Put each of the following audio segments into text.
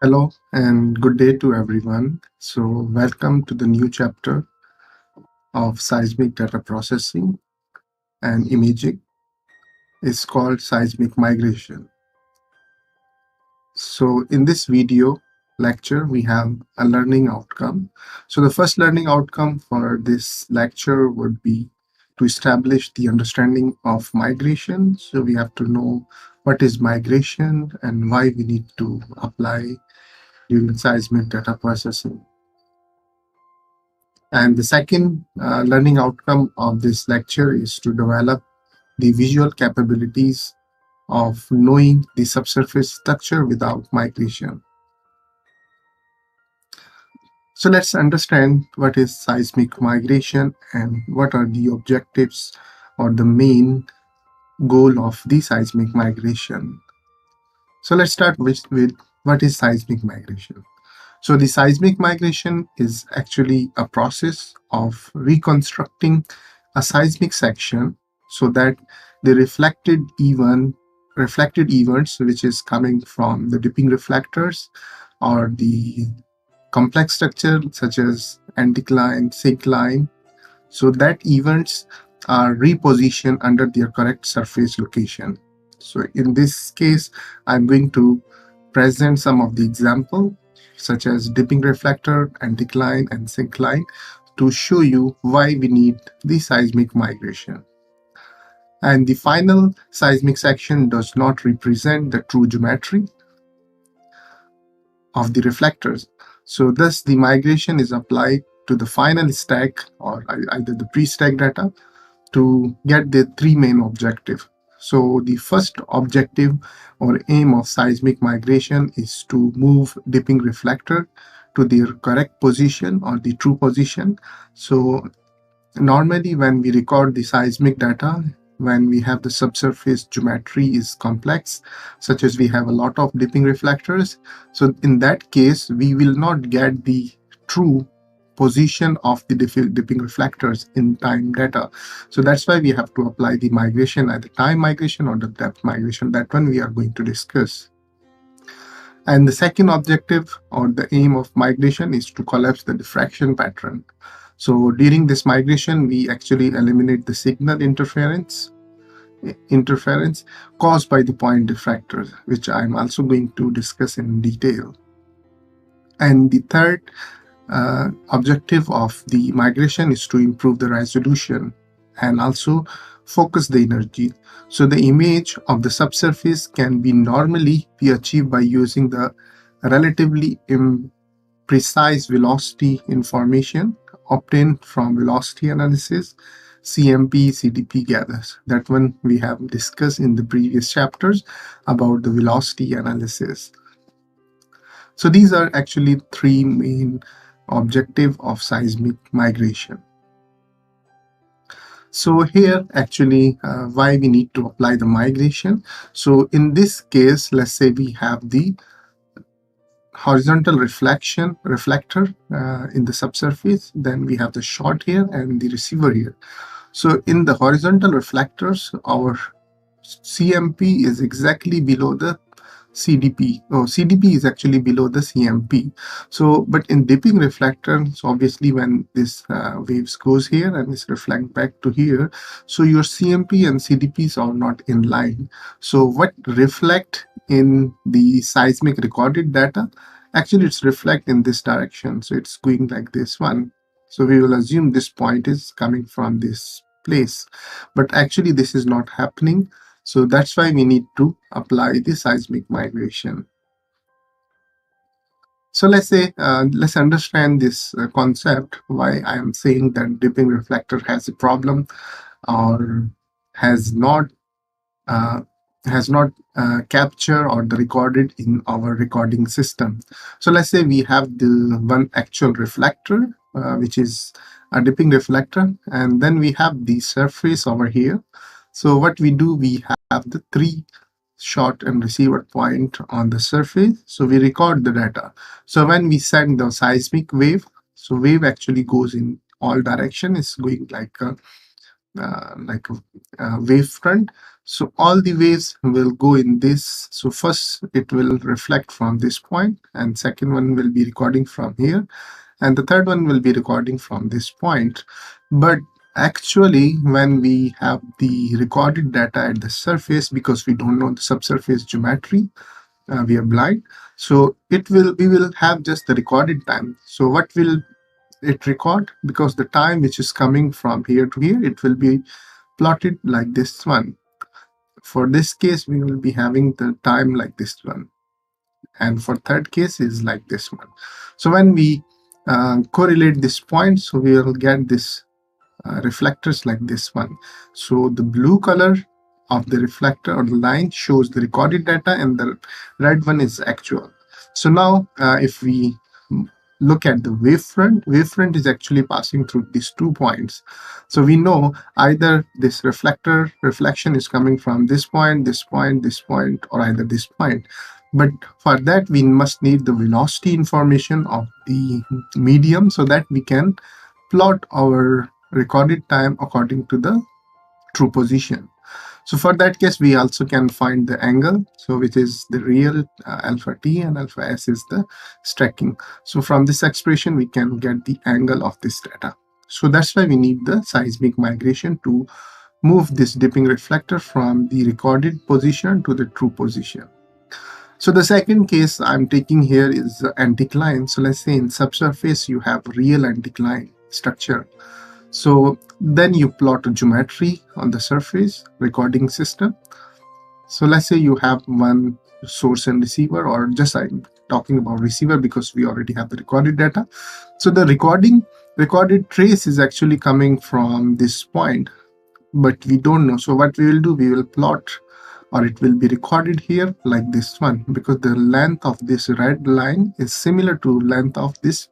Hello and good day to everyone. Welcome to the new chapter of seismic data processing and imaging. It's called seismic migration. In this video lecture, we have a learning outcome. The first learning outcome for this lecture would be to establish the understanding of migration. So, we have to know what is migration and why we need to apply during seismic data processing. And the second learning outcome of this lecture is to develop the visual capabilities of knowing the subsurface structure without migration. So let's understand what is seismic migration and what are the objectives or the main goal of the seismic migration. So let's start with what is seismic migration. So the seismic migration is actually a process of reconstructing a seismic section so that the reflected events which is coming from the dipping reflectors or the complex structure such as anticline, syncline, so that events are repositioned under their correct surface location. So in this case, I'm going to present some of the example such as dipping reflector, anticline, and syncline to show you why we need the seismic migration. And the final seismic section does not represent the true geometry of the reflectors. So thus the migration is applied to the final stack or either the pre-stack data to get the three main objectives. So the first objective or aim of seismic migration is to move dipping reflector to their correct position or the true position. So normally when we record the seismic data, when we have the subsurface geometry is complex, such as we have a lot of dipping reflectors, so in that case we will not get the true position of the dipping reflectors in time data. So that's why we have to apply the migration, either time migration or the depth migration. That one we are going to discuss. And the second objective or the aim of migration is to collapse the diffraction pattern. So during this migration, we actually eliminate the signal interference caused by the point diffractors, which I'm also going to discuss in detail. And the third objective of the migration is to improve the resolution and also focus the energy. So the image of the subsurface can normally be achieved by using the relatively imprecise velocity information obtained from velocity analysis, CMP, CDP gathers. That one we have discussed in the previous chapters about the velocity analysis. So these are actually three main objective of seismic migration. So here actually why we need to apply the migration. So in this case, let's say we have the horizontal reflector in the subsurface, then we have the shot here and the receiver here. So in the horizontal reflectors, our CMP is exactly below the CDP. CDP is actually below the CMP. So, but in dipping reflector, so obviously when this waves goes here and this reflect back to here, so your CMP and CDPs are not in line. So what reflect in the seismic recorded data, actually it's reflect in this direction. So it's going like this one. So we will assume this point is coming from this place, but actually this is not happening. So that's why we need to apply the seismic migration. So let's understand this concept, why I am saying that dipping reflector has a problem or has not captured or the recorded in our recording system. So let's say we have the one actual reflector, which is a dipping reflector, and then we have the surface over here. So what we do, we have the three shot and receiver point on the surface. So we record the data. So when we send the seismic wave, so wave actually goes in all direction. It's going like like a wavefront. So all the waves will go in this. So first it will reflect from this point, and second one will be recording from here, and the third one will be recording from this point. But actually, when we have the recorded data at the surface, because we don't know the subsurface geometry, we are blind, so we will have just the recorded time. So what will it record? Because the time which is coming from here to here, it will be plotted like this one. For this case, we will be having the time like this one, and for third case is like this one. So when we correlate this point, so we will get this reflectors like this one. So the blue color of the reflector or the line shows the recorded data, and the red one is actual. So now if we look at the wavefront is actually passing through these 2 points. So we know either this reflection is coming from this point, this point, this point, or either this point. But for that, we must need the velocity information of the medium so that we can plot our recorded time according to the true position. So for that case, we also can find the angle, so which is the real alpha t, and alpha s is the stacking. So from this expression, we can get the angle of this data. So that's why we need the seismic migration to move this dipping reflector from the recorded position to the true position. So the second case I'm taking here is anticline. So let's say in subsurface, you have real anticline structure. So then you plot a geometry on the surface recording system. So let's say you have one source and receiver, or just I'm talking about receiver because we already have the recorded data. So the recorded trace is actually coming from this point, but we don't know. So what we will do, we will plot, or it will be recorded here like this one, because the length of this red line is similar to length of this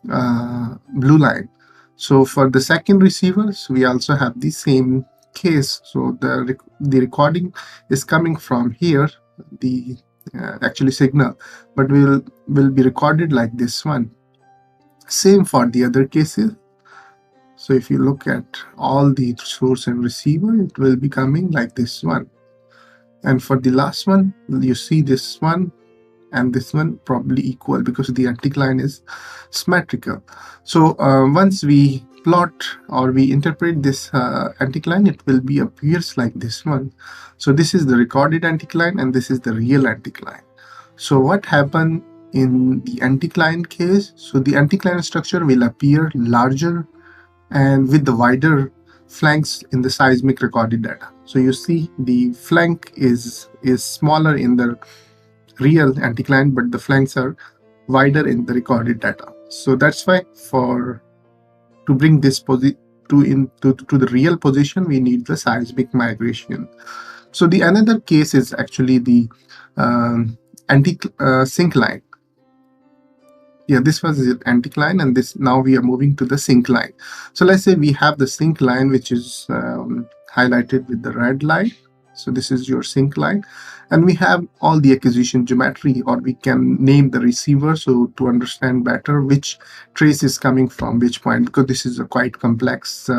blue line. So for the second receivers, we also have the same case. So the recording is coming from here, the actually signal, but will be recorded like this one. Same for the other cases. So if you look at all the source and receiver, it will be coming like this one. And for the last one, you see this one and this one probably equal because the anticline is symmetrical. So once we plot or we interpret this anticline, it will be appears like this one. So this is the recorded anticline and this is the real anticline. So what happened in the anticline case? So the anticline structure will appear larger and with the wider flanks in the seismic recorded data. So you see the flank is smaller in the real anticline, but the flanks are wider in the recorded data. So that's why to bring this to the real position, we need the seismic migration. So the another case is actually the syncline. Yeah, this was the anticline, and this now we are moving to the syncline. So let's say we have the syncline, which is highlighted with the red line. So this is your syncline, and we have all the acquisition geometry, or we can name the receiver so to understand better which trace is coming from which point, because this is a quite complex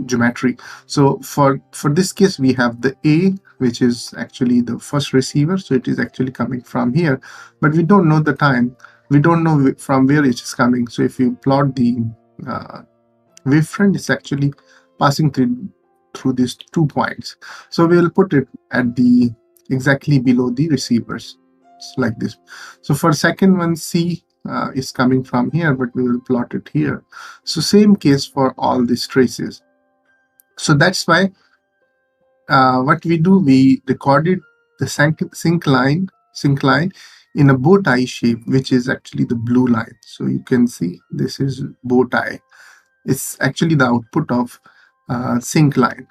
geometry. So for this case, we have the A, which is actually the first receiver, so it is actually coming from here, but we don't know the time, we don't know from where it is coming. So if you plot the wavefront, it's actually passing through these 2 points. So we will put it at the exactly below the receivers, like this. So for second one, C is coming from here, but we will plot it here. So same case for all these traces. So that's why what we do, we recorded the sync line in a bow tie shape, which is actually the blue line. So you can see this is bow tie. It's actually the output of sync line.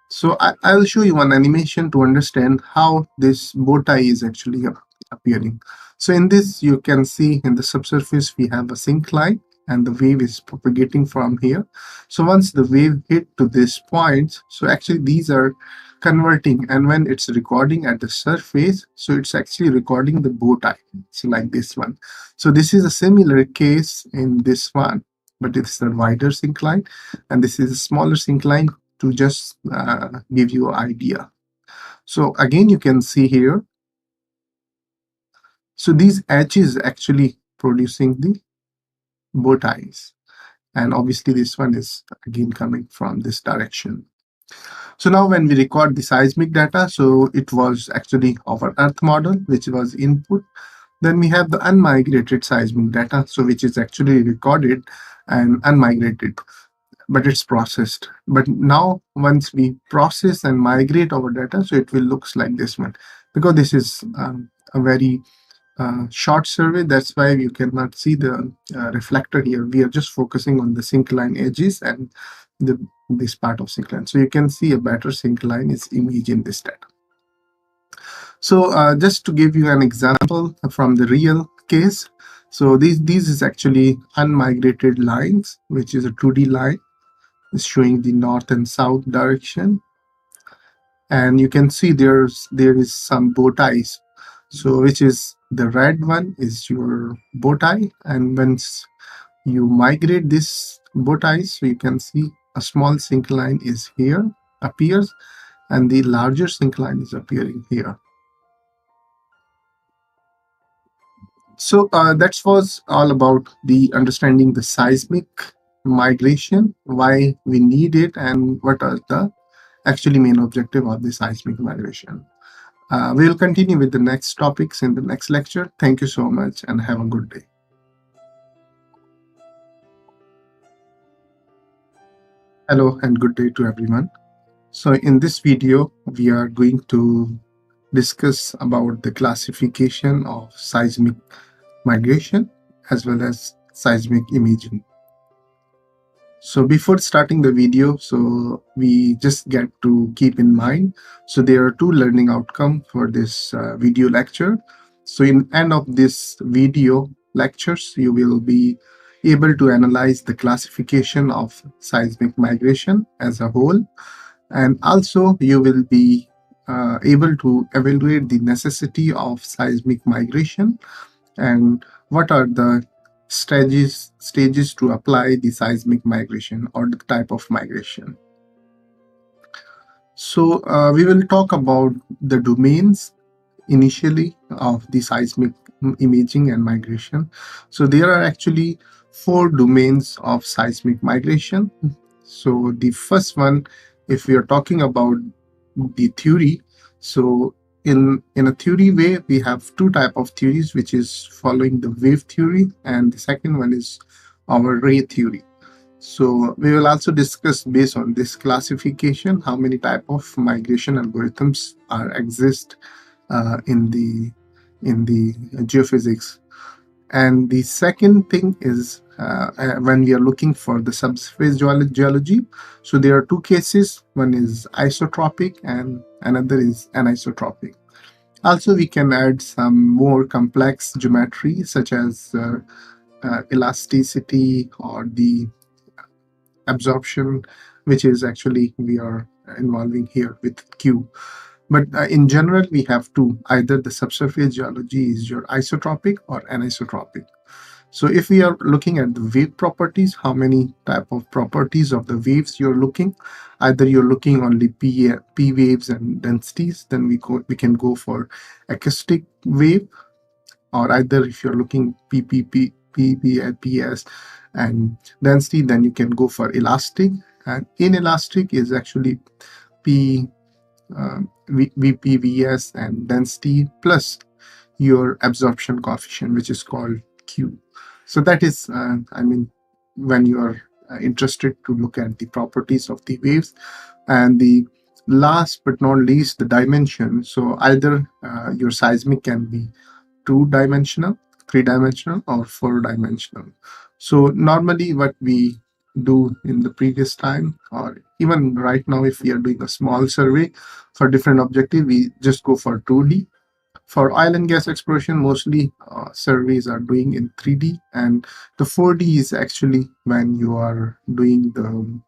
So I'll show you one animation to understand how this bow tie is actually appearing. So in this, you can see in the subsurface, we have a sync line and the wave is propagating from here. So once the wave hit to this point, so actually these are converting, and when it's recording at the surface, so it's actually recording the bow tie. So like this one. So this is a similar case in this one. but it's a wider syncline, and this is a smaller syncline to just give you an idea. So again, you can see here, so these edges actually producing the bow ties, and obviously this one is again coming from this direction. So now when we record the seismic data, so it was actually our Earth model, which was input. Then we have the unmigrated seismic data, so which is actually recorded and unmigrated, but it's processed. But now once we process and migrate our data, so it will looks like this one, because this is a very short survey. That's why you cannot see the reflector here. We are just focusing on the syncline edges and this part of syncline. So you can see a better syncline is image in this data. So just to give you an example from the real case, so these is actually unmigrated lines, which is a 2D line. It's showing the north and south direction, and you can see there is some bow ties. So which is the red one is your bow tie, and once you migrate this bow ties, so you can see a small syncline is here appears, and the larger syncline is appearing here. So that was all about the understanding the seismic migration, why we need it, and what are the actually main objective of the seismic migration. We will continue with the next topics in the next lecture. Thank you so much and have a good day. Hello and good day to everyone. So in this video, we are going to discuss about the classification of seismic migration as well as seismic imaging. So before starting the video, so we just get to keep in mind, so there are two learning outcomes for this video lecture. So in end of this video lectures, you will be able to analyze the classification of seismic migration as a whole, and also you will be able to evaluate the necessity of seismic migration and what are the stages to apply the seismic migration or the type of migration. So we will talk about the domains initially of the seismic imaging and migration. So there are actually 4 domains of seismic migration. So the first one, if we are talking about the theory, so in a theory way, we have 2 type of theories, which is following the wave theory, and the second one is our ray theory. So we will also discuss based on this classification how many type of migration algorithms are exist in the geophysics. And the second thing is when we are looking for the subsurface geology, so there are 2 cases. One is isotropic and another is anisotropic. Also, we can add some more complex geometry such as elasticity or the absorption, which is actually we are involving here with Q. But in general, we have 2. Either the subsurface geology is your isotropic or anisotropic. So if we are looking at the wave properties, how many type of properties of the waves you're looking, either you're looking only P waves and densities, then we can go for acoustic wave, or either if you're looking PPS and density, then you can go for elastic, and inelastic is actually VPVS and density plus your absorption coefficient, which is called Q. So that is, when you are interested to look at the properties of the waves. And the last but not least, the dimension. So either your seismic can be 2-dimensional, 3-dimensional, or 4-dimensional. So normally what we do in the previous time, or even right now, if we are doing a small survey for different objective, we just go for 2D. For oil and gas exploration, mostly surveys are doing in 3D, and the 4D is actually when you are doing the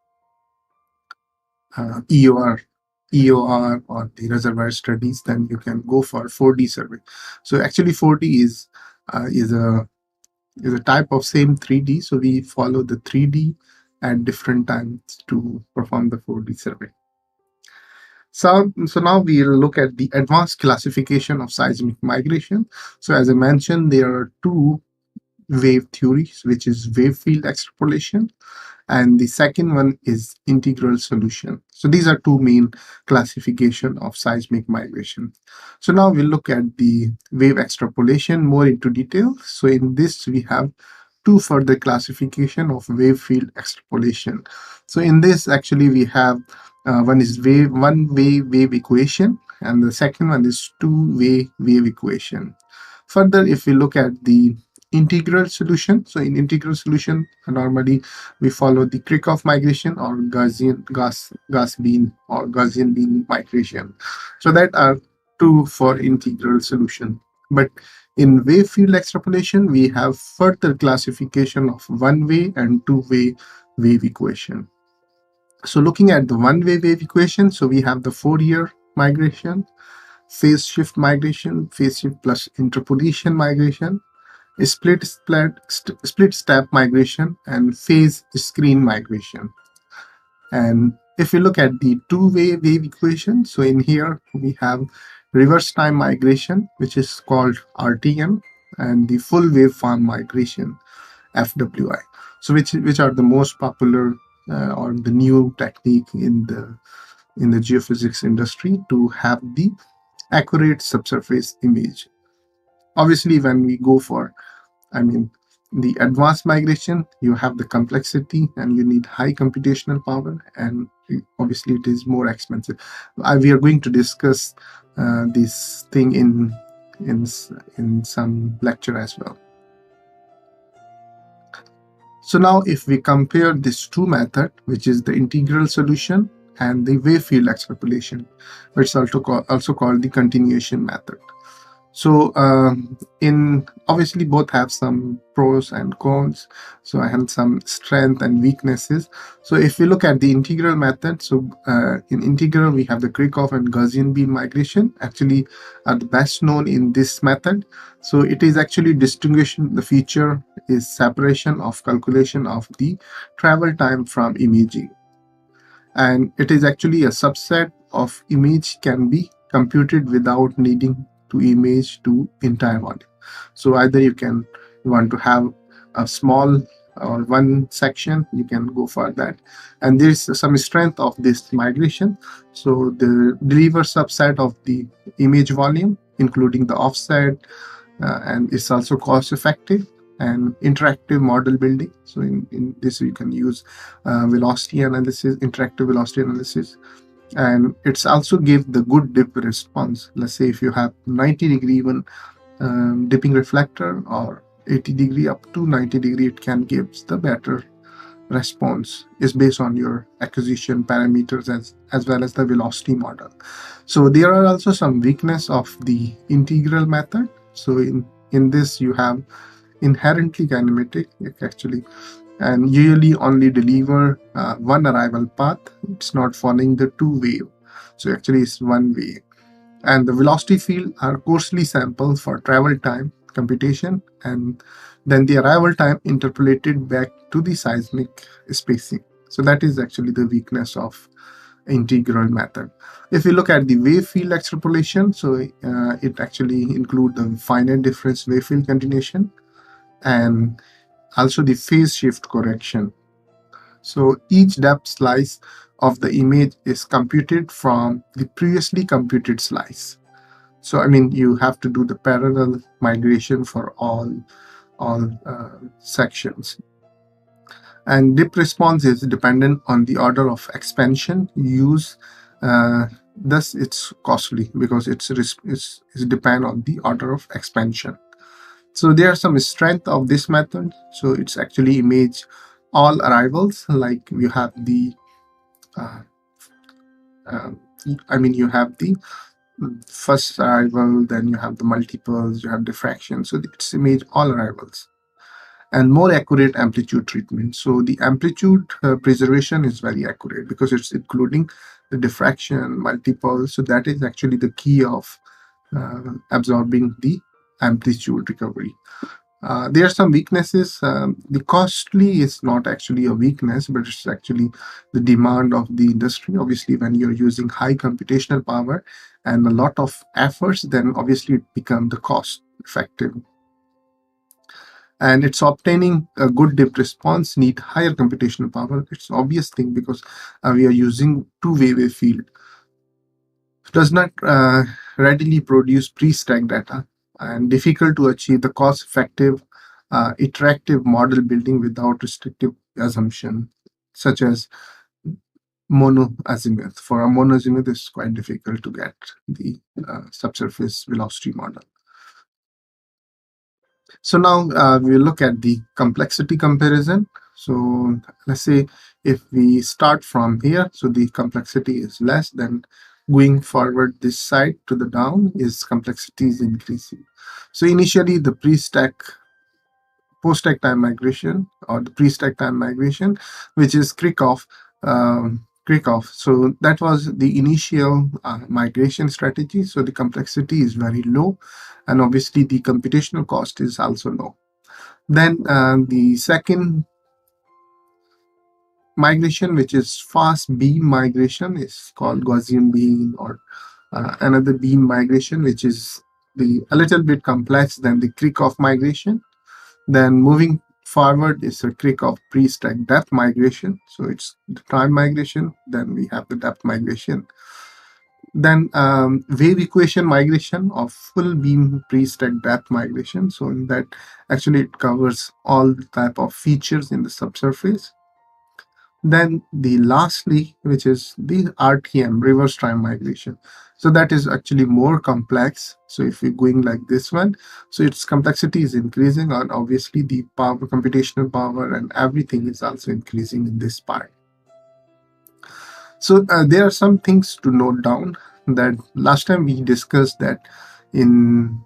EOR or the reservoir studies, then you can go for 4D survey. So actually 4D is a is a type of same 3D. So we follow the 3D at different times to perform the 4D survey. So now we'll look at the advanced classification of seismic migration. So as I mentioned, there are two wave theories, which is wave field extrapolation, and the second one is integral solution. So these are two main classification of seismic migration. So now we'll look at the wave extrapolation more into detail. So in this we have two further classification of wave field extrapolation. So in this actually we have one is one-way wave equation, and the second one is two-way wave equation. Further, if we look at the integral solution, so in integral solution normally we follow the Kirchhoff migration or gas beam or Gaussian beam migration. So that are two for integral solution. But in wave field extrapolation, we have further classification of one-way and two-way wave equation. So looking at the one-way wave equation, so we have the Fourier migration, phase shift migration, phase shift plus interpolation migration, split step migration, and phase screen migration. And if you look at the two-way wave equation, so in here we have reverse time migration, which is called RTM, and the full waveform migration, FWI. So which are the most popular or the new technique in the geophysics industry to have the accurate subsurface image. Obviously, when we go for, the advanced migration, you have the complexity and you need high computational power, and obviously it is more expensive. We are going to discuss this thing in some lecture as well. So now if we compare these two methods, which is the integral solution and the wave field extrapolation, which is also called the continuation method. So in obviously both have some pros and cons. So I have some strength and weaknesses. So if we look at the integral method, so in integral we have the Kirchhoff and Gaussian beam migration actually are the best known in this method. So it is actually distinguishing the feature is separation of calculation of the travel time from imaging. And it is actually a subset of image can be computed without needing to image to entire volume. So either you want to have a small or one section, you can go for that. And there is some strength of this migration. So the deliver subset of the image volume, including the offset, and it's also cost effective and interactive model building. So in this you can use velocity analysis, interactive velocity analysis, and it's also give the good dip response. Let's say if you have 90-degree even dipping reflector or 80-degree up to 90-degree, it can give the better response is based on your acquisition parameters as well as the velocity model. So there are also some weakness of the integral method. So in this you have inherently kinematic actually, and usually only deliver one arrival path. It's not following the two wave, so actually it's one way. And the velocity field are coarsely sampled for travel time computation, and then the arrival time interpolated back to the seismic spacing. So that is actually the weakness of integral method. If we look at the wave field extrapolation, so it actually include the finite difference wave field continuation and also the phase shift correction. So each depth slice of the image is computed from the previously computed slice. So you have to do the parallel migration for all sections. And dip response is dependent on the order of expansion used. Thus, it's costly because it's depend on the order of expansion. So there are some strength of this method. So it's actually image all arrivals. Like you have the, you have the first arrival, then you have the multiples, you have diffraction. So it's image all arrivals. And more accurate amplitude treatment. So the amplitude preservation is very accurate because it's including the diffraction, multiples. So that is actually the key of absorbing the amplitude recovery. There are some weaknesses. The costly is not actually a weakness, but it's actually the demand of the industry. Obviously, when you're using high computational power and a lot of efforts, then obviously it becomes the cost effective. And it's obtaining a good dip response need higher computational power. It's obvious thing because we are using two-way wave field. It does not readily produce pre-stack data and difficult to achieve the cost-effective iterative model building without restrictive assumption, such as mono azimuth. For a mono azimuth, it's quite difficult to get the subsurface velocity model. So now we look at the complexity comparison. So let's say if we start from here, so the complexity is less, then going forward this side to the down is complexity is increasing. So initially the post-stack time migration or the pre-stack time migration, which is Kirchhoff. So that was the initial migration strategy. So the complexity is very low, and obviously the computational cost is also low. Then the second migration, which is fast beam migration, is called Gaussian beam, or another beam migration, which is a little bit complex than the Kirchhoff migration. Then moving forward is a Kirchhoff pre-stack depth migration. So it's the time migration. Then we have the depth migration. Then wave equation migration of full beam pre-stack depth migration. So in that, actually it covers all type of features in the subsurface. Then the lastly, which is the RTM, reverse time migration. So that is actually more complex. So if we're going like this one, so its complexity is increasing, and obviously the power, computational power and everything is also increasing in this part. So there are some things to note down that last time we discussed that in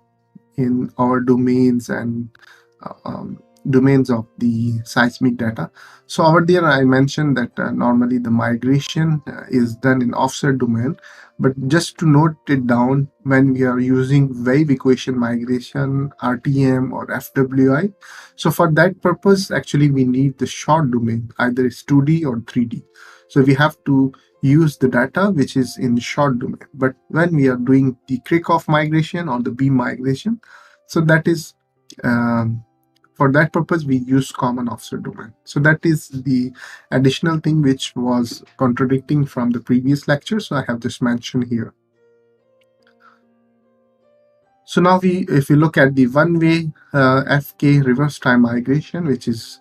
our domains and domains of the seismic data. So over there, I mentioned that normally the migration is done in offset domain, but just to note it down, when we are using wave equation migration, RTM or FWI, so for that purpose, actually we need the short domain, either it's 2D or 3D. So we have to use the data which is in short domain. But when we are doing the Kirchhoff migration or the beam migration, so that is for that purpose we use common offset domain. So that is the additional thing which was contradicting from the previous lecture. So I have just mentioned here. So now if we look at the one-way FK reverse time migration, which is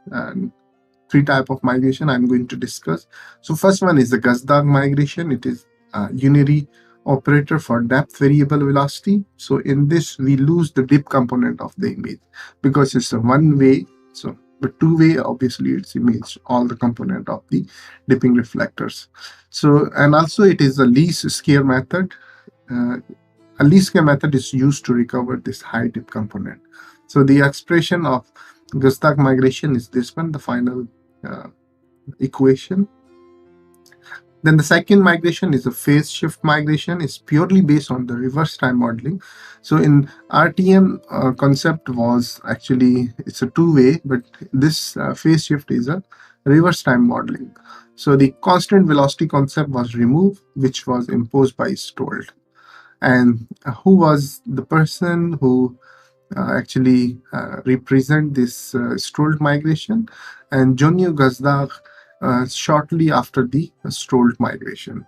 three type of migration I'm going to discuss. So first one is the Gazdag migration. It is a unary operator for depth variable velocity. So in this, we lose the dip component of the image because it's a one-way. So but two-way, obviously, it's image all the component of the dipping reflectors. So and also it is a least square method. A least square method is used to recover this high dip component. So the expression of Gazdag migration is this one, the final equation. Then the second migration is a phase shift migration. It's purely based on the reverse time modeling. So in RTM concept was actually, it's a two-way, but this phase shift is a reverse time modeling. So the constant velocity concept was removed, which was imposed by Stolt. And who was the person who actually represent this Stolt migration? And Jonio Gazdag shortly after the Stolt migration.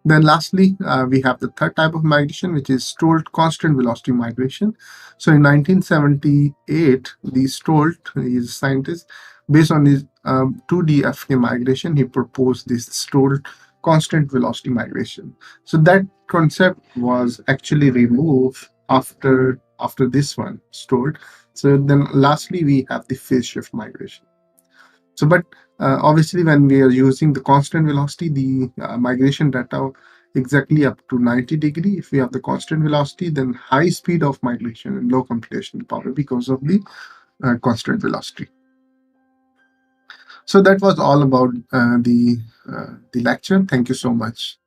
Then lastly, we have the third type of migration, which is Stolt constant velocity migration. So in 1978, the Stolt, he's a scientist, based on his 2D FK migration, he proposed this Stolt constant velocity migration. So that concept was actually removed after this one, Stolt. So then lastly, we have the phase shift migration. So, but obviously, when we are using the constant velocity, the migration data exactly up to 90 degree. If we have the constant velocity, then high speed of migration and low computational power because of the constant velocity. So that was all about the lecture. Thank you so much.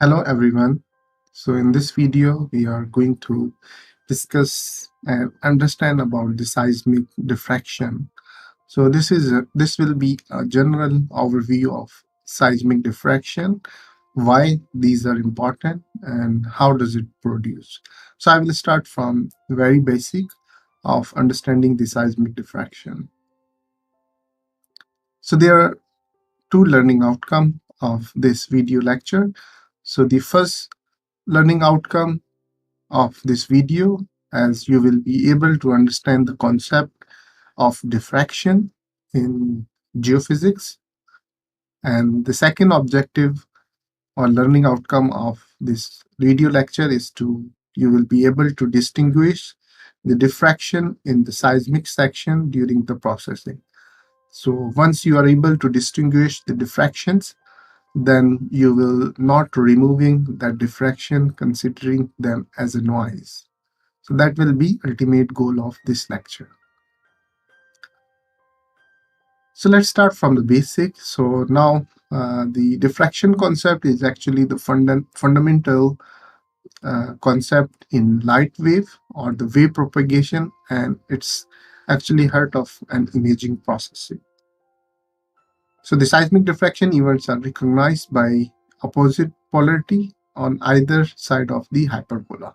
Hello everyone. So in this video we are going to discuss and understand about the seismic diffraction. So this will be a general overview of seismic diffraction, why these are important and how does it produce. So I will start from the very basic of understanding the seismic diffraction. So there are two learning outcome of this video lecture. So the first learning outcome of this video, as you will be able to understand the concept of diffraction in geophysics. And the second objective or learning outcome of this video lecture is you will be able to distinguish the diffraction in the seismic section during the processing. So once you are able to distinguish the diffractions, then you will not removing that diffraction, considering them as a noise. So that will be ultimate goal of this lecture. So let's start from the basic. So now the diffraction concept is actually the fundamental concept in light wave or the wave propagation, and it's actually heart of an imaging processing. So the seismic diffraction events are recognized by opposite polarity on either side of the hyperbola.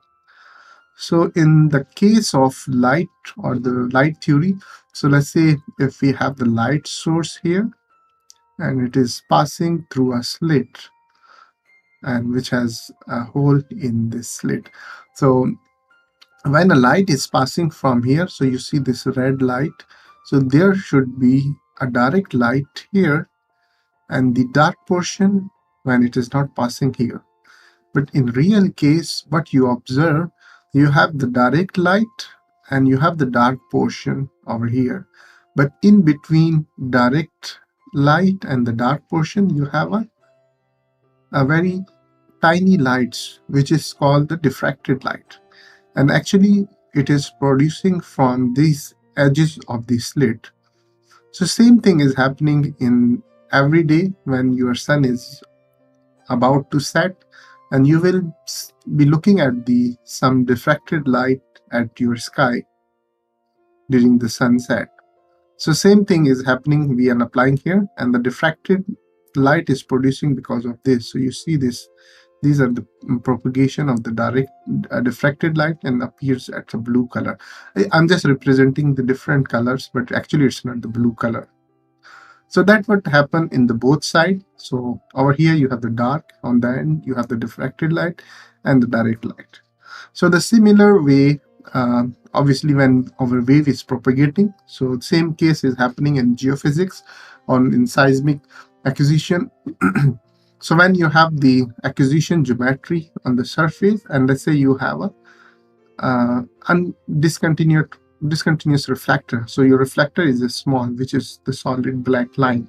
So in the case of light or the light theory, so let's say if we have the light source here and it is passing through a slit and which has a hole in this slit. So when a light is passing from here, so you see this red light, so there should be a direct light here and the dark portion when it is not passing here. But in real case, what you observe, you have the direct light and you have the dark portion over here. But in between direct light and the dark portion, you have a very tiny light, which is called the diffracted light. And actually, it is producing from these edges of the slit. So same thing is happening in every day when your sun is about to set, and you will be looking at the some diffracted light at your sky during the sunset. So same thing is happening we are applying here, and the diffracted light is producing because of this. So you see this, these are the propagation of the direct diffracted light and appears at a blue color. I'm just representing the different colors, but actually it's not the blue color. So that would happen in the both side. So over here you have the dark, on the end you have the diffracted light and the direct light. So the similar way, obviously when our wave is propagating, so same case is happening in geophysics in seismic acquisition. So when you have the acquisition geometry on the surface, and let's say you have a discontinuous reflector. So your reflector is a small, which is the solid black line.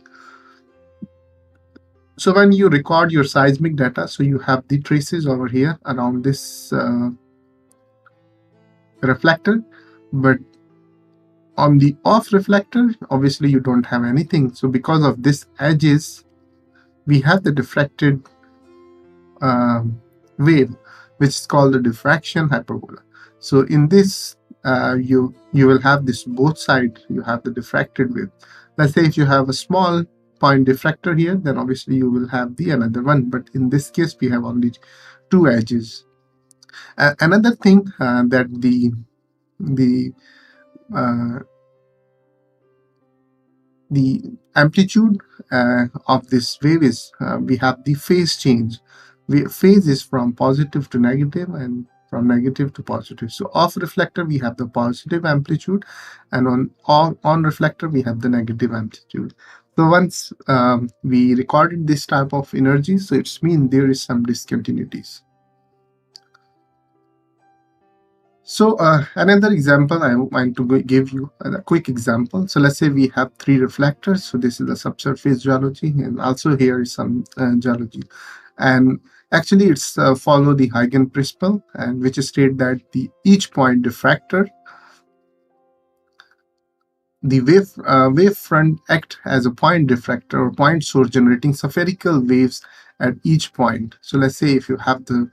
So when you record your seismic data, so you have the traces over here around this reflector, but on the off reflector, obviously you don't have anything. So because of this edges, we have the diffracted wave, which is called the diffraction hyperbola. So in this, you will have this both sides. You have the diffracted wave. Let's say if you have a small point diffractor here, then obviously you will have the another one. But in this case, we have only two edges. Another thing that uh, the amplitude of this wave is we have the phase change. Phase is from positive to negative and from negative to positive. So off reflector we have the positive amplitude, and on reflector we have the negative amplitude. So once we recorded this type of energy, so it's mean there is some discontinuities. So another example I want to give you a quick example. So let's say we have three reflectors. So this is the subsurface geology, and also here is some geology. And actually it's follow the Huygens principle, and which state that each point diffractor The wavefront act as a point diffractor or point source, generating spherical waves at each point. So let's say if you have the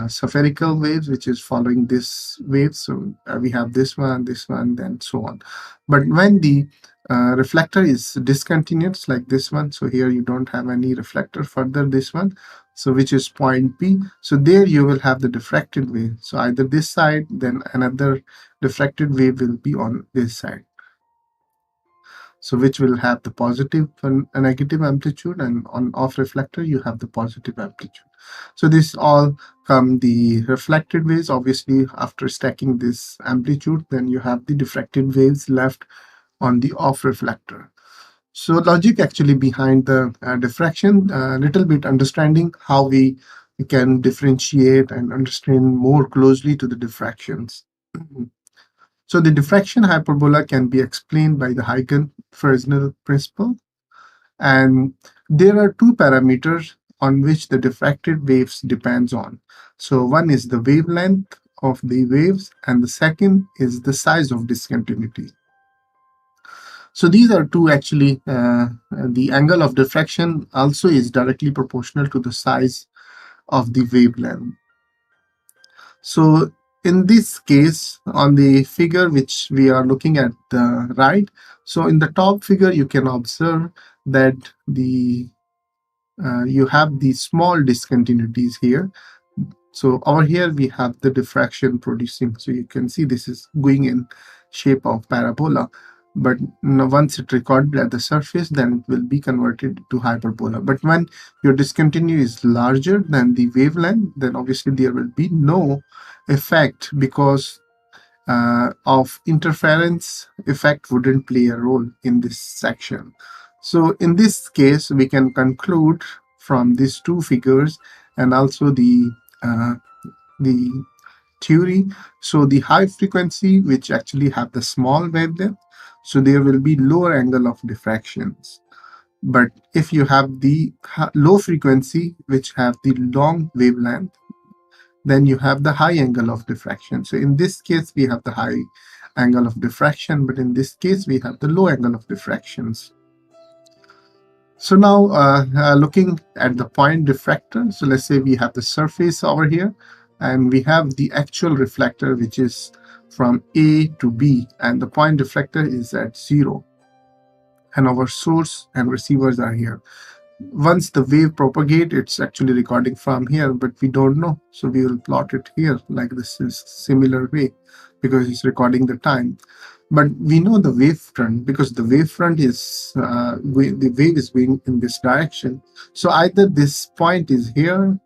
spherical waves which is following this wave, so we have this one, then so on. But when the reflector is discontinuous like this one, so here you don't have any reflector, further this one, so which is point P, so there you will have the diffracted wave. So either this side, then another diffracted wave will be on this side, so which will have the positive and a negative amplitude, and on off reflector you have the positive amplitude. So this all come the reflected waves. Obviously after stacking this amplitude, then you have the diffracted waves left on the off reflector. So logic actually behind the diffraction, a little bit understanding how we can differentiate and understand more closely to the diffractions. So the diffraction hyperbola can be explained by the Huygens-Fresnel principle. And there are two parameters on which the diffracted waves depends on. So one is the wavelength of the waves, and the second is the size of discontinuity. So these are two actually, the angle of diffraction also is directly proportional to the size of the wavelength. So in this case, on the figure which we are looking at the right, so in the top figure you can observe that the you have these small discontinuities here. So over here we have the diffraction producing. So you can see this is going in shape of parabola, but once it recorded at the surface, then it will be converted to hyperbola. But when your discontinuity is larger than the wavelength, then obviously there will be no effect, because of interference effect wouldn't play a role in this section. So in this case, we can conclude from these two figures and also the theory. So the high frequency, which actually have the small wavelength, so there will be lower angle of diffractions. But if you have the low frequency, which have the long wavelength, then you have the high angle of diffraction. So in this case, we have the high angle of diffraction, but in this case, we have the low angle of diffractions. So now looking at the point diffractor, so let's say we have the surface over here, and we have the actual reflector, which is from A to B, and the point diffractor is at 0. And our source and receivers are here. Once the wave propagate, it's actually recording from here, but we don't know. So we will plot it here like this is similar way, because it's recording the time. But we know the wavefront, because the wavefront is the wave is going in this direction. So either this point is here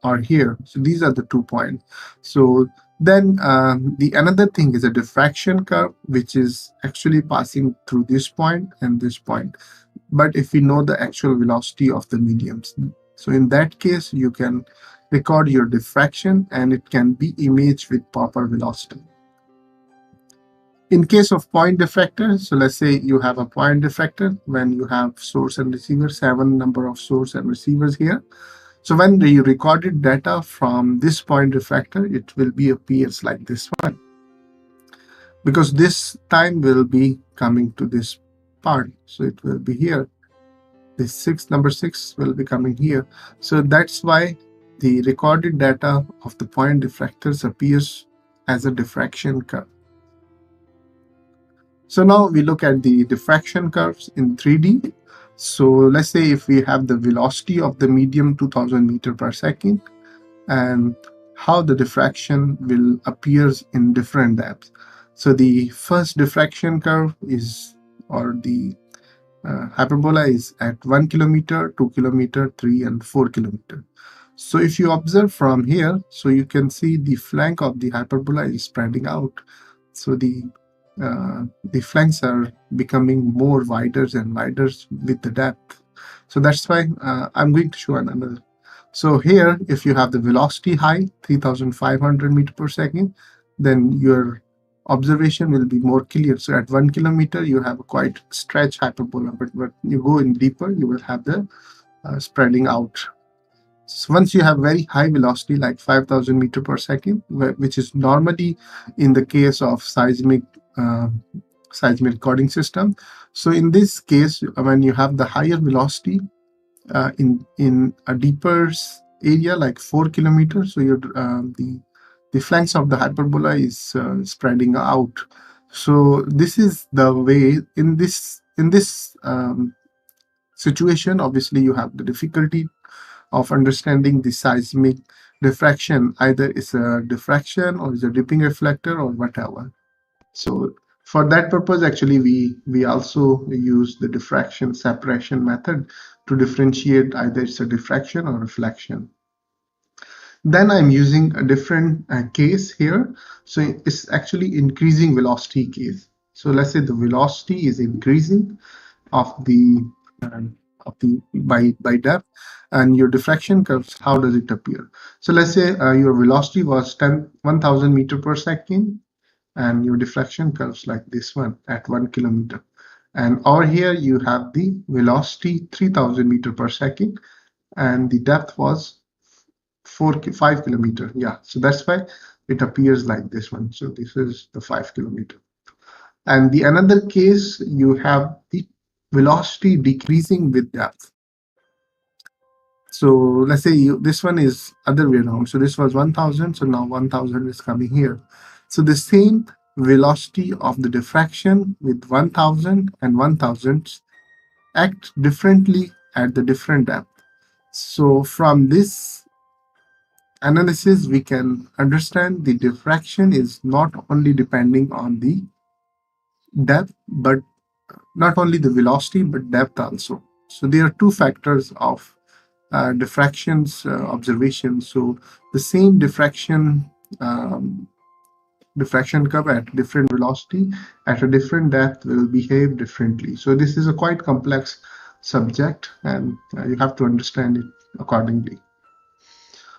or here. So these are the 2 points. So then the another thing is a diffraction curve, which is actually passing through this point and this point. But if we know the actual velocity of the mediums, so in that case, you can record your diffraction and it can be imaged with proper velocity. In case of point diffractor, so let's say you have a point diffractor when you have source and receiver, 7 number of source and receivers here. So when you recorded data from this point diffractor, it will be appears like this one, because this time will be coming to this part. So it will be here. This number 6 will be coming here. So that's why the recorded data of the point diffractors appears as a diffraction curve. So now we look at the diffraction curves in 3D. So let's say if we have the velocity of the medium 2000 meter per second, and how the diffraction will appears in different depths. So the first diffraction curve is, or the hyperbola is at 1 kilometer, 2 kilometer, 3 and 4 kilometer. So if you observe from here, so you can see the flank of the hyperbola is spreading out. So the flanks are becoming more wider and wider with the depth. So that's why I'm going to show another. So here, if you have the velocity high, 3500 meter per second, then your observation will be more clear. So at 1 kilometer, you have a quite stretch hyperbola, but when you go in deeper, you will have the spreading out. So once you have very high velocity, like 5000 meter per second, which is normally in the case of seismic seismic recording system. So in this case, when you have the higher velocity in a deeper area like 4 kilometers, so the flanks of the hyperbola is spreading out. So this is the way in this situation. Obviously, you have the difficulty of understanding the seismic diffraction. Either it's a diffraction or it's a dipping reflector or whatever. So for that purpose, actually, we also use the diffraction separation method to differentiate either it's a diffraction or reflection. Then I'm using a different case here. So it's actually increasing velocity case. So let's say the velocity is increasing of the by depth, and your diffraction curves, how does it appear? So let's say your velocity was 1000 meter per second, and your diffraction curves like this one at 1 kilometer. And over here you have the velocity 3000 meter per second, and the depth was 5 kilometer. Yeah, so that's why it appears like this one. So this is the 5 kilometer. And the another case, you have the velocity decreasing with depth. So let's say this one is other way around. So this was 1000, so now 1000 is coming here. So the same velocity of the diffraction with 1000 and 1000 act differently at the different depth. So from this analysis, we can understand the diffraction is not only depending on the depth, but not only the velocity, but depth also. So there are two factors of diffractions observation. So the same diffraction curve at different velocity at a different depth will behave differently. So this is a quite complex subject, and you have to understand it accordingly.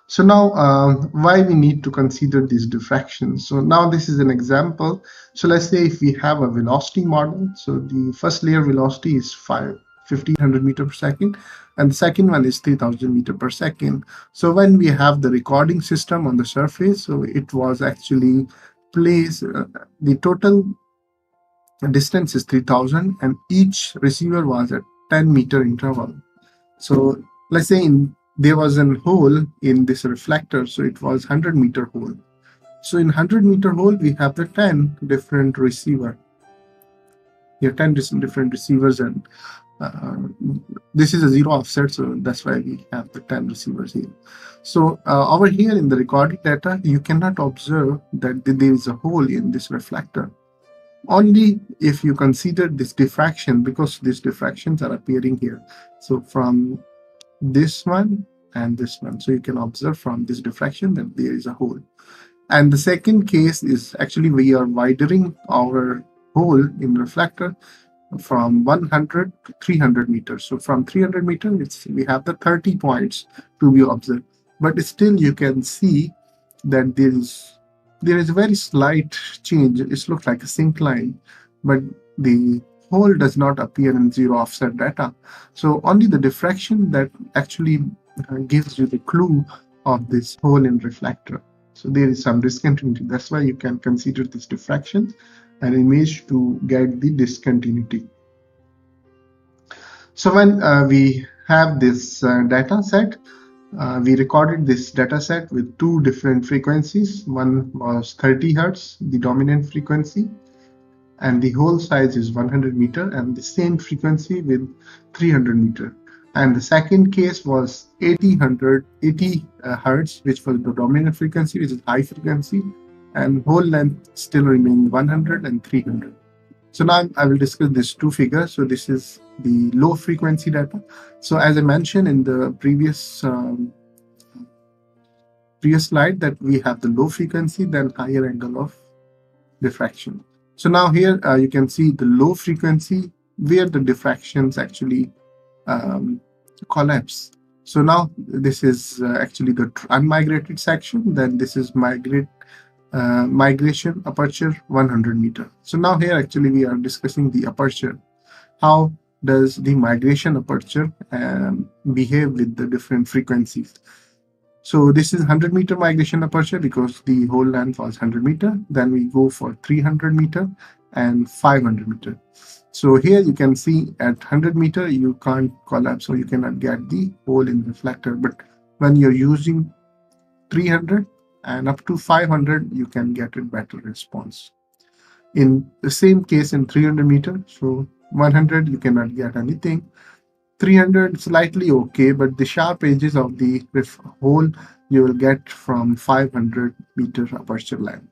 So now why we need to consider these diffractions. So now this is an example. So let's say if we have a velocity model, so the first layer velocity is 1500 meter per second, and the second one is 3000 meter per second. So when we have the recording system on the surface, so it was actually placed, the total distance is 3000, and each receiver was at 10 meter interval. So let's say there was a hole in this reflector, so it was 100 meter hole. So in 100 meter hole, we have the 10 different receiver. Here 10 different receivers, and this is a zero offset, so that's why we have the 10 receivers here. So over here in the recorded data, you cannot observe that there is a hole in this reflector. Only if you consider this diffraction, because these diffractions are appearing here. So from this one and this one, so you can observe from this diffraction that there is a hole. And the second case is actually we are widening our hole in reflector from 100 to 300 meters. So from 300 meters, we have the 30 points to be observed. But still you can see that there is a very slight change. It looks like a sync line, but the hole does not appear in zero offset data. So only the diffraction that actually gives you the clue of this hole in reflector. So there is some discontinuity. That's why you can consider this diffraction an image to get the discontinuity. So when we have this data set, we recorded this data set with two different frequencies. One was 30 Hertz, the dominant frequency, and the hole size is 100 meter, and the same frequency with 300 meter. And the second case was 80 Hertz, which was the dominant frequency, which is high frequency, and hole length still remained 100 and 300. So now I will discuss these two figures. So this is the low frequency data. So as I mentioned in the previous slide, that we have the low frequency, then higher angle of diffraction. So now here you can see the low frequency where the diffractions actually collapse. So now this is actually the unmigrated section. Then this is migration aperture 100 meter. So now here actually we are discussing the aperture. How does the migration aperture behave with the different frequencies? So this is 100-meter migration aperture because the whole length was 100 meter. Then we go for 300 meter and 500 meter. So here you can see at 100 meter you can't collapse, so you cannot get the hole in the reflector. But when you're using 300 and up to 500, you can get a better response. In the same case in 300 meter, so 100 you cannot get anything. 300 slightly okay, but the sharp edges of the hole you will get from 500 meter aperture length.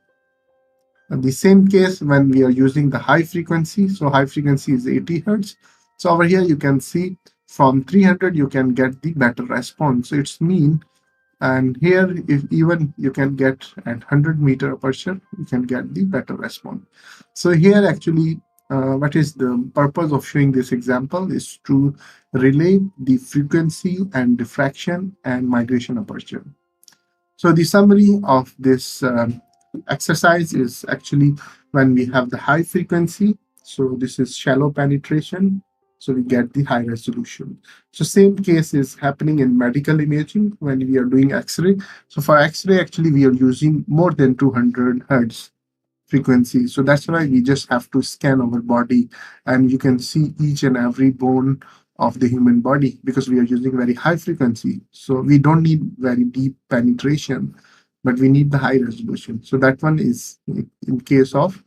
In the same case when we are using the high frequency, so high frequency is 80 hertz. So over here you can see from 300 you can get the better response. So it's mean, and here if even you can get at 100-meter aperture, you can get the better response. So here actually what is the purpose of showing this example is to relate the frequency and diffraction and migration aperture. So the summary of this exercise is actually when we have the high frequency, so this is shallow penetration, so we get the high resolution. So same case is happening in medical imaging when we are doing X-ray. So for X-ray, actually we are using more than 200 hertz frequency. So that's why we just have to scan our body and you can see each and every bone of the human body because we are using very high frequency. So we don't need very deep penetration, but we need the high resolution. So that one is in case of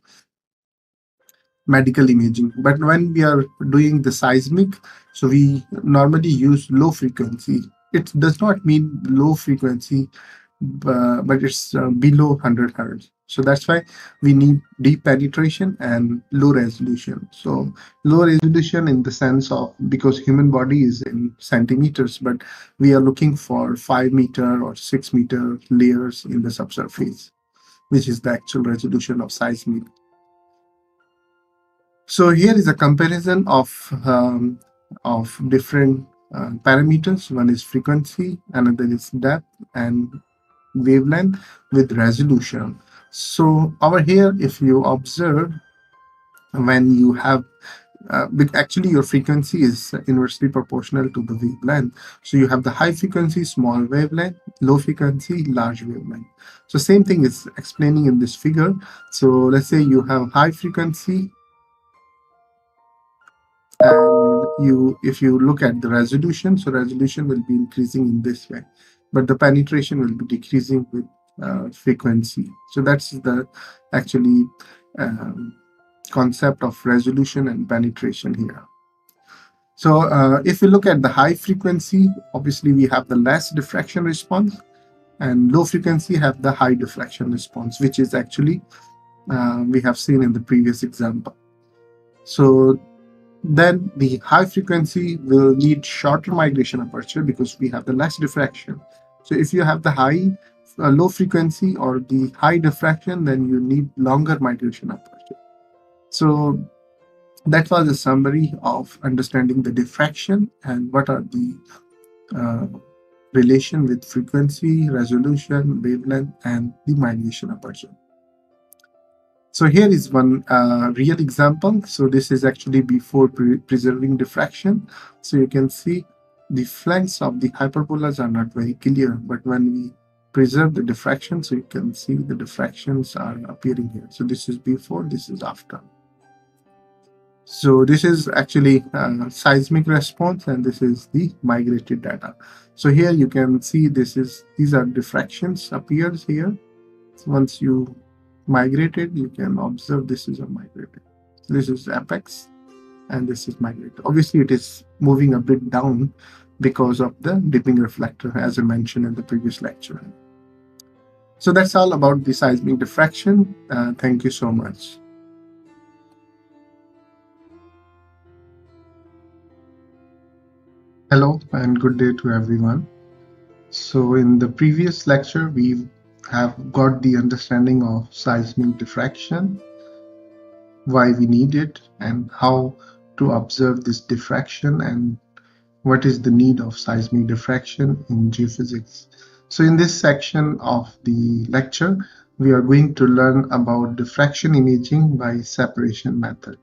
medical imaging. But when we are doing the seismic, so we normally use low frequency. It does not mean low frequency, but it's below 100 hertz. So that's why we need deep penetration and low resolution. So low resolution in the sense of, because human body is in centimeters, but we are looking for 5-meter or 6-meter layers in the subsurface, which is the actual resolution of seismic. So here is a comparison of different parameters. One is frequency, another is depth, and wavelength with resolution. So over here, if you observe, when you have actually your frequency is inversely proportional to the wavelength. So you have the high frequency, small wavelength, low frequency, large wavelength. So same thing is explaining in this figure. So let's say you have high frequency, and if you look at the resolution, so resolution will be increasing in this way, but the penetration will be decreasing with frequency. So that's the actually concept of resolution and penetration here. So if we look at the high frequency, obviously we have the less diffraction response, and low frequency have the high diffraction response, which is actually we have seen in the previous example. So then the high frequency will need shorter migration aperture because we have the less diffraction. So if you have the low frequency or the high diffraction, then you need longer migration aperture. So that was a summary of understanding the diffraction and what are the relation with frequency, resolution, wavelength, and the migration aperture. So here is one real example. So this is actually before preserving diffraction. So you can see the flanks of the hyperbolas are not very clear, but when we preserve the diffraction, so you can see the diffractions are appearing here. So this is before, this is after. So this is actually seismic response, and this is the migrated data. So here you can see these are diffractions appears here. So once you migrated, you can observe this is a migrated. This is apex and this is migrated. Obviously it is moving a bit down because of the dipping reflector, as I mentioned in the previous lecture. So that's all about the seismic diffraction. Thank you so much. Hello and good day to everyone. So in the previous lecture, we have got the understanding of seismic diffraction, why we need it, and how to observe this diffraction, and what is the need of seismic diffraction in geophysics. So in this section of the lecture, we are going to learn about diffraction imaging by separation method.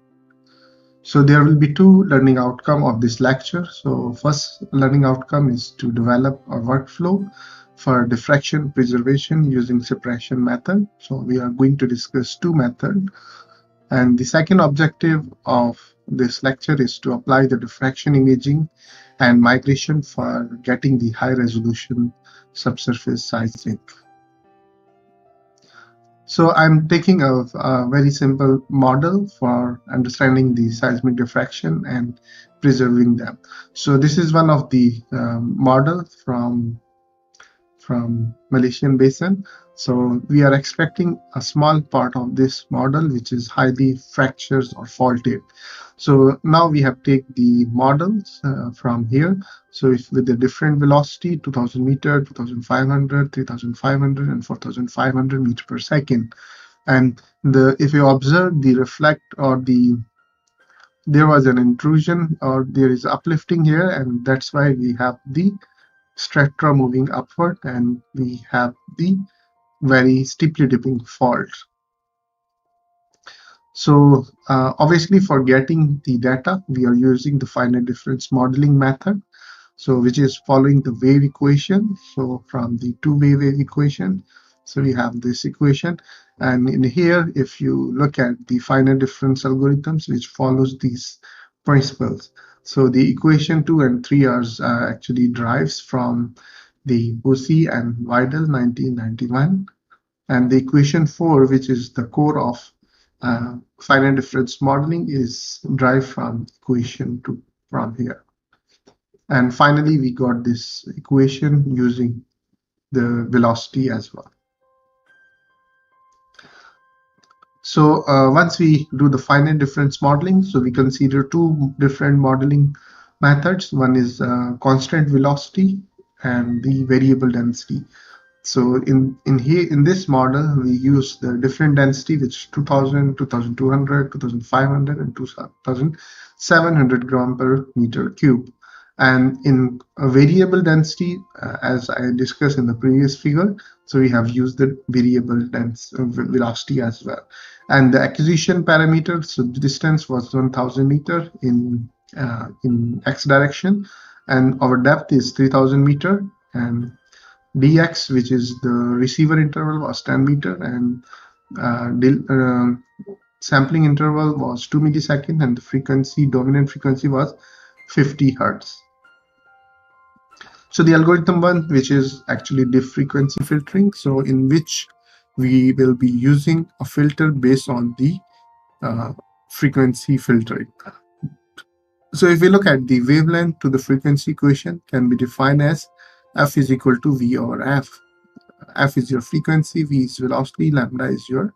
So there will be two learning outcome of this lecture. So first learning outcome is to develop a workflow for diffraction preservation using suppression method. So we are going to discuss two methods. And the second objective of this lecture is to apply the diffraction imaging and migration for getting the high resolution subsurface seismic. So I'm taking a very simple model for understanding the seismic diffraction and preserving them. So this is one of the models from Malaysian Basin. So we are expecting a small part of this model which is highly fractured or faulted. So now we have take the models from here. So if with a different velocity, 2000 meter, 2500, 3500 and 4500 meter per second. And if you observe the reflect or there was an intrusion or there is uplifting here, and that's why we have the strata moving upward and we have the very steeply dipping fault. So obviously for getting the data, we are using the finite difference modeling method. So which is following the wave equation. So from the two-way wave equation, so we have this equation. And in here, if you look at the finite difference algorithms, which follows these principles. So the equation 2 and 3 are actually derives from the Bussey and Weidel 1991. And the equation 4, which is the core of finite difference modeling, is derived from equation 2 from here. And finally, we got this equation using the velocity as well. So once we do the finite difference modeling, so we consider two different modeling methods. One is constant velocity and the variable density. So in this model, we use the different density, which 2000, 2200, 2500, and 2700 gram per meter cube. And in a variable density, as I discussed in the previous figure, so we have used the variable velocity as well. And the acquisition parameter, so the distance was 1000 meter in x direction, and our depth is 3000 meter, and dx, which is the receiver interval, was 10 meter, and sampling interval was 2 milliseconds, and the frequency, dominant frequency, was 50 hertz. So the algorithm one, which is actually diff frequency filtering, so in which we will be using a filter based on the frequency filtering. So if we look at the wavelength to the frequency equation, can be defined as f is equal to v over f. F is your frequency, v is velocity, lambda is your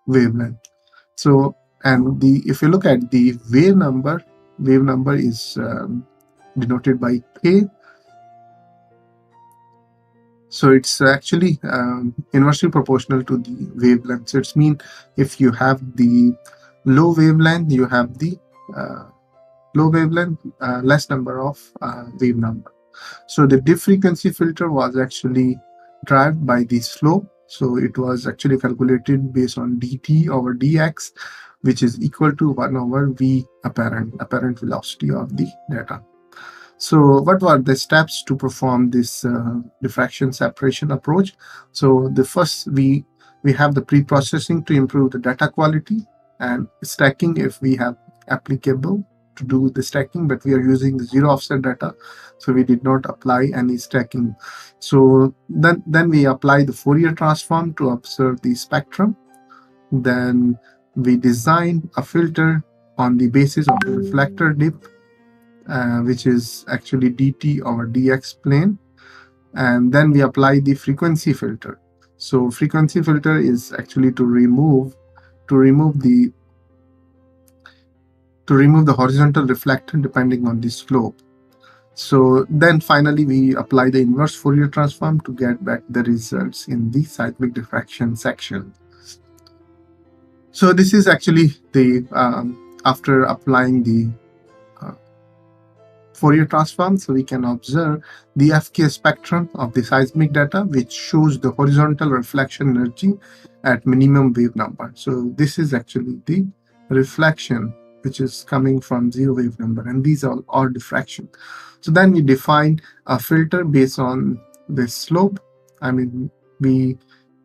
wavelength. So, and if you look at the wave number is denoted by k. So it's actually inversely proportional to the wavelength. So it's mean if you have the low wavelength, you have the low wavelength, less number of wave number. So the diff frequency filter was actually derived by the slope. So it was actually calculated based on dt over dx, which is equal to 1 over v apparent velocity of the data. So what were the steps to perform this diffraction separation approach? So the first, we have the pre-processing to improve the data quality, and stacking if we have applicable to do the stacking, but we are using the zero offset data, so we did not apply any stacking. So then we apply the Fourier transform to observe the spectrum. Then we design a filter on the basis of the reflector dip, which is actually dt over dx plane, and then we apply the frequency filter. So frequency filter is actually to remove the horizontal reflector depending on the slope. So then finally we apply the inverse Fourier transform to get back the results in the seismic diffraction section. So this is actually the after applying the Fourier transform, so we can observe the FK spectrum of the seismic data, which shows the horizontal reflection energy at minimum wave number. So this is actually the reflection which is coming from zero wave number, and these are all diffraction. So then we define a filter based on the slope, we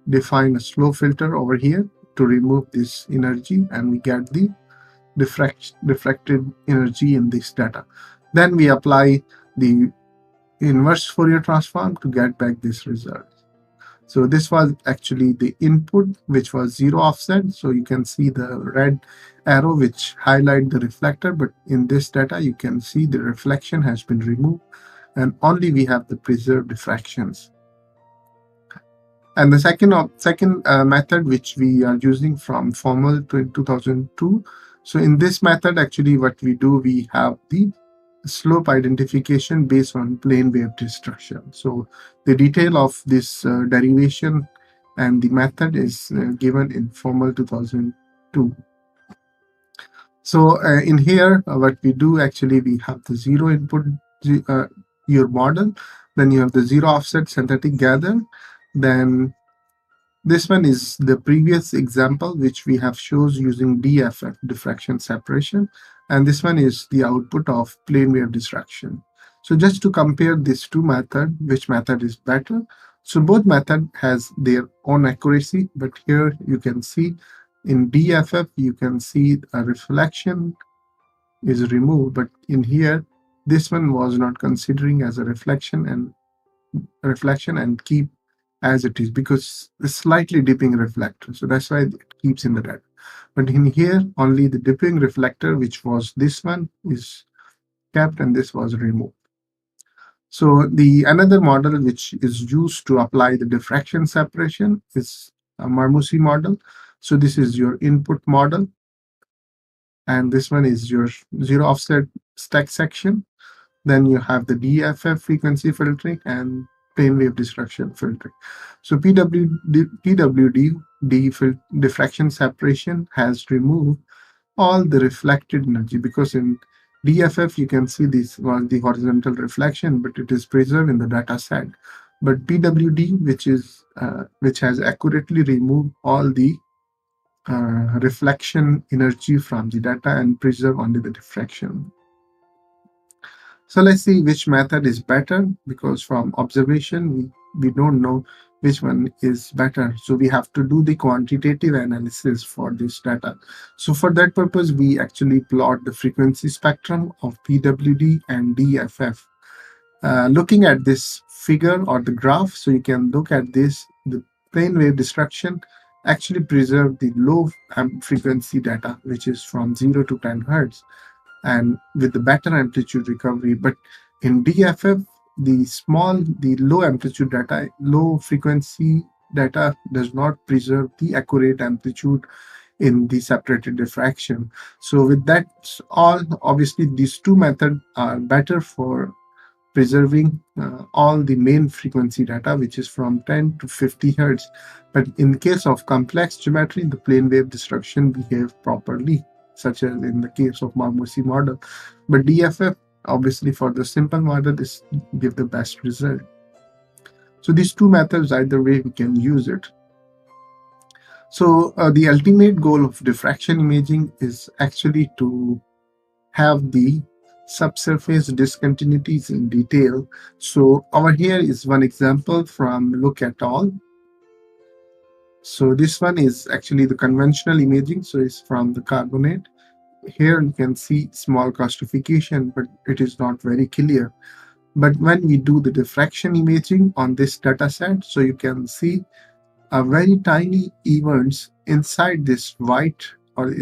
define a slow filter over here to remove this energy, and we get the diffracted energy in this data. Then we apply the inverse Fourier transform to get back this result. So this was actually the input, which was zero offset. So you can see the red arrow which highlight the reflector, but in this data you can see the reflection has been removed and only we have the preserved diffractions. And the second method which we are using from formal 2002. So in this method, actually what we do, we have the slope identification based on plane wave destruction. So the detail of this derivation and the method is given in formal 2002. So in here, what we do, actually we have the zero input your model, then you have the zero offset synthetic gather, then this one is the previous example which we have shows using DFF, diffraction separation, and this one is the output of plane wave diffraction. So just to compare these two methods, which method is better? So both method has their own accuracy, but here you can see in DFF you can see a reflection is removed, but in here this one was not considering as a reflection and keep as it is because it's slightly dipping reflector. So that's why it keeps in the data. But in here, only the dipping reflector, which was this one, is kept and this was removed. So the another model which is used to apply the diffraction separation is a Marmousi model. So this is your input model. And this one is your zero offset stack section. Then you have the DFF frequency filtering and plane wave diffraction filtering. So PWD diffraction separation has removed all the reflected energy because in DFF you can see this was the horizontal reflection, but it is preserved in the data set. But PWD, which has accurately removed all the reflection energy from the data and preserve only the diffraction. So let's see which method is better, because from observation, we don't know which one is better. So we have to do the quantitative analysis for this data. So for that purpose, we actually plot the frequency spectrum of PWD and DFF. Looking at this figure or the graph, so you can look at this, the plane wave destruction actually preserve the low frequency data, which is from 0 to 10 hertz. And with the better amplitude recovery. But in DFF, the low amplitude data, low frequency data does not preserve the accurate amplitude in the separated diffraction. So with that all, obviously these two methods are better for preserving all the main frequency data, which is from 10 to 50 hertz. But in case of complex geometry, the plane wave destruction behave properly, such as in the case of Marmousi model. But DFF, obviously for the simple model, is give the best result. So these two methods, either way, we can use it. So the ultimate goal of diffraction imaging is actually to have the subsurface discontinuities in detail. So over here is one example from Look et al. So this one is actually the conventional imaging, so it's from the carbonate. Here you can see small classification, but it is not very clear. But when we do the diffraction imaging on this data set, so you can see a very tiny events inside this white or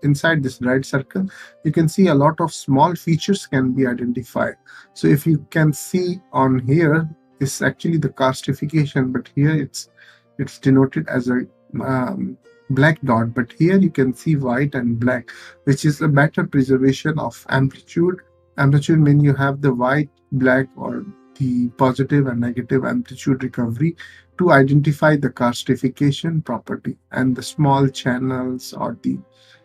inside this red circle. You can see a lot of small features can be identified. So if you can see on here, it's actually the castification, but here it's denoted as a black dot, but here you can see white and black, which is a better preservation of amplitude. Amplitude means you have the white, black, or the positive and negative amplitude recovery to identify the castification property, and the small channels or the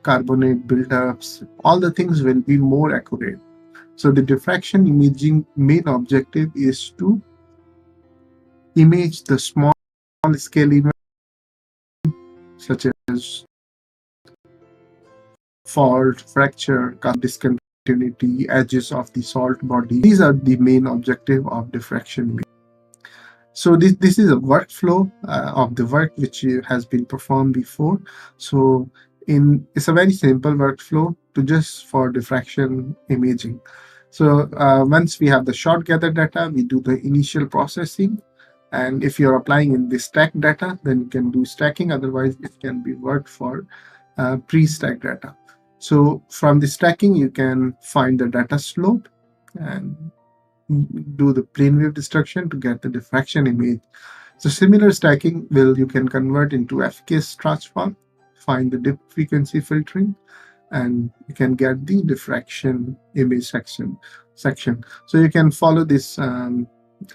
carbonate buildups, all the things will be more accurate. So the diffraction imaging main objective is to image the small scale events such as fault, fracture, discontinuity, edges of the salt body. These are the main objective of diffraction imaging. So this is a workflow of the work which has been performed before. So it's a very simple workflow to just for diffraction imaging. So once we have the short gather data, we do the initial processing. And if you're applying in the stack data, then you can do stacking. Otherwise, it can be worked for pre-stack data. So from the stacking, you can find the data slope and do the plane wave destruction to get the diffraction image. So similar stacking will you can convert into FKS transform, find the dip frequency filtering, and you can get the diffraction image section. So you can follow this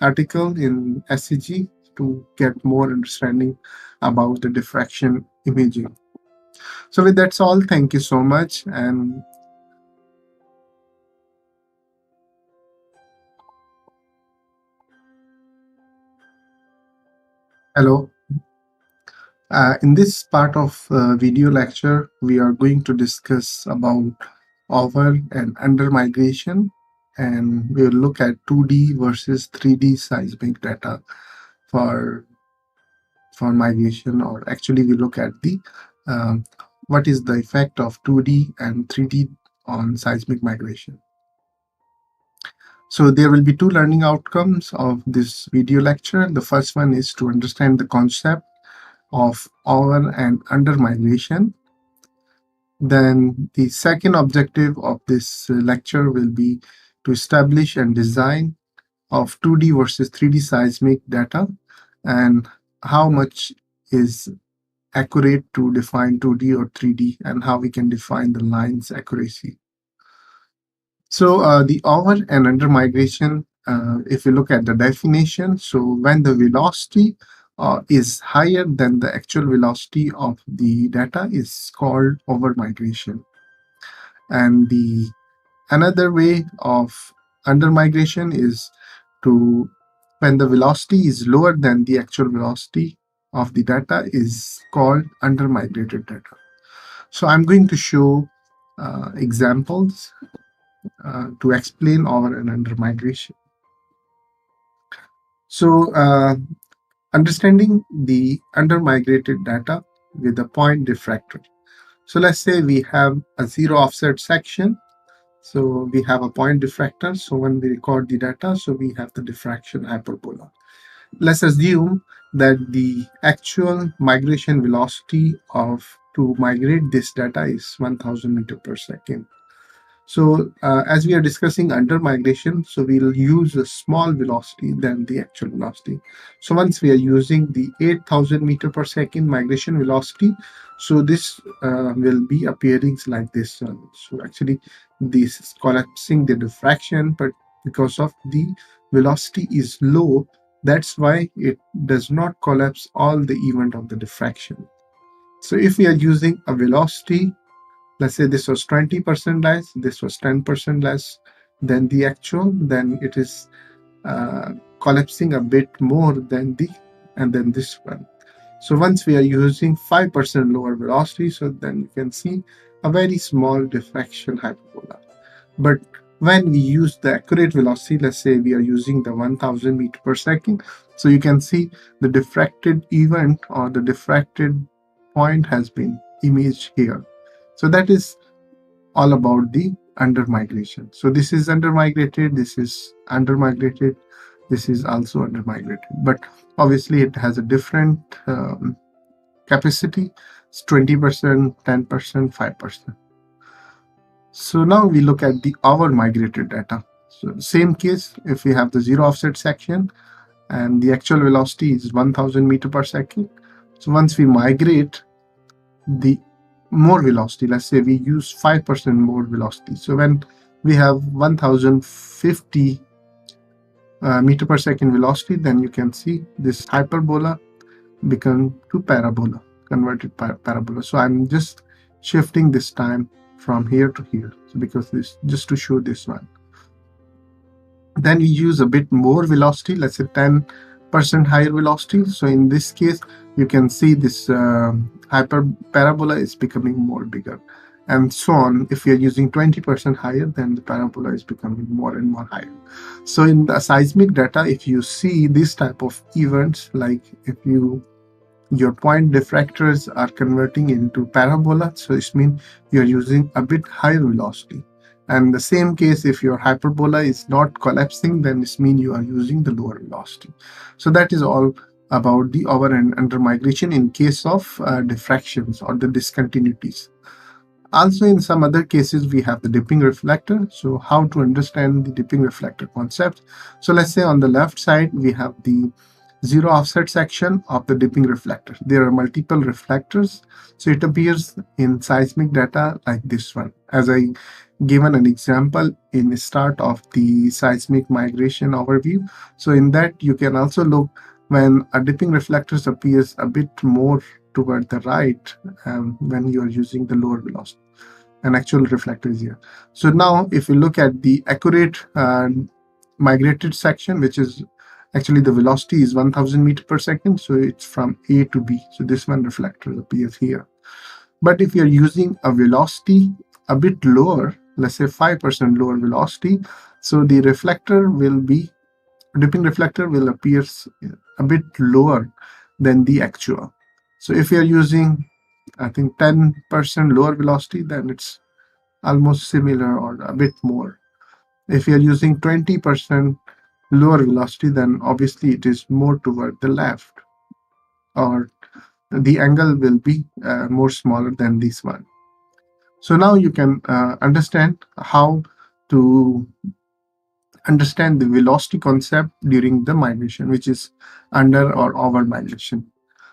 article in SCG to get more understanding about the diffraction imaging. So with that's all, thank you so much. And hello. In this part of video lecture, we are going to discuss about over and under migration, and we will look at 2D versus 3D seismic data for migration, or actually we look at the um, what is the effect of 2D and 3D on seismic migration. So there will be two learning outcomes of this video lecture. The first one is to understand the concept of over and under migration. Then the second objective of this lecture will be to establish and design of 2D versus 3D seismic data and how much is accurate to define 2D or 3D and how we can define the line's accuracy. So the over and under migration, if you look at the definition, so when the velocity is higher than the actual velocity of the data is called over migration. And the another way of under migration is to when the velocity is lower than the actual velocity of the data is called under migrated data. So I'm going to show examples to explain over and under migration. So understanding the under migrated data with a point diffractor. So let's say we have a zero offset section. So we have a point diffractor. So when we record the data, so we have the diffraction hyperbola. Let's assume that the actual migration velocity of to migrate this data is 1000 meter per second. So as we are discussing under migration, so we'll use a small velocity than the actual velocity. So once we are using the 8000 meter per second migration velocity, so this will be appearing like this. So actually this is collapsing the diffraction, but because of the velocity is low, that's why it does not collapse all the event of the diffraction. So if we are using a velocity, let's say this was 20% less, this was 10% less than the actual, then it is collapsing a bit more than and then this one. So once we are using 5% lower velocity, so then you can see a very small diffraction hyperbola. But when we use the accurate velocity, let's say we are using the 1000 meter per second, so you can see the diffracted event or the diffracted point has been imaged here. So that is all about the under migration. So this is under migrated, this is under migrated, this is also under migrated. But obviously it has a different capacity. It's 20%, 10%, 5%. So now we look at the over migrated data. So same case, if we have the zero offset section and the actual velocity is 1000 meter per second. So once we migrate the more velocity, let's say we use 5% more velocity. So when we have 1050 meter per second velocity, then you can see this hyperbola become to parabola, converted parabola. So I'm just shifting this time from here to here. So because this, just to show this one. Then we use a bit more velocity, let's say 10% higher velocity. So in this case, you can see this hyper parabola is becoming more bigger. and so on. If you're using 20% higher, then the parabola is becoming more and more higher. So in the seismic data, if you see this type of events, like if your point diffractors are converting into parabola, so it means you're using a bit higher velocity. And the same case, if your hyperbola is not collapsing, then it means you are using the lower velocity. So that is all about the over and under migration in case of diffractions or the discontinuities. Also, in some other cases, we have the dipping reflector. So how to understand the dipping reflector concept? So let's say on the left side, we have the zero offset section of the dipping reflector. There are multiple reflectors. So it appears in seismic data like this one. As I given an example in the start of the seismic migration overview. So in that, you can also look when a dipping reflectors appears a bit more toward the right when you are using the lower velocity. An actual reflector is here. So now if you look at the accurate migrated section, which is actually the velocity is 1000 meters per second. So it's from A to B. So this one reflector appears here. But if you're using a velocity a bit lower, let's say 5% lower velocity, so the dipping reflector will appear a bit lower than the actual. So if you're using, I think 10% lower velocity, then it's almost similar or a bit more. If you're using 20% lower velocity, then obviously it is more toward the left, or the angle will be more smaller than this one. So now you can understand how to understand the velocity concept during the migration, which is under or over migration.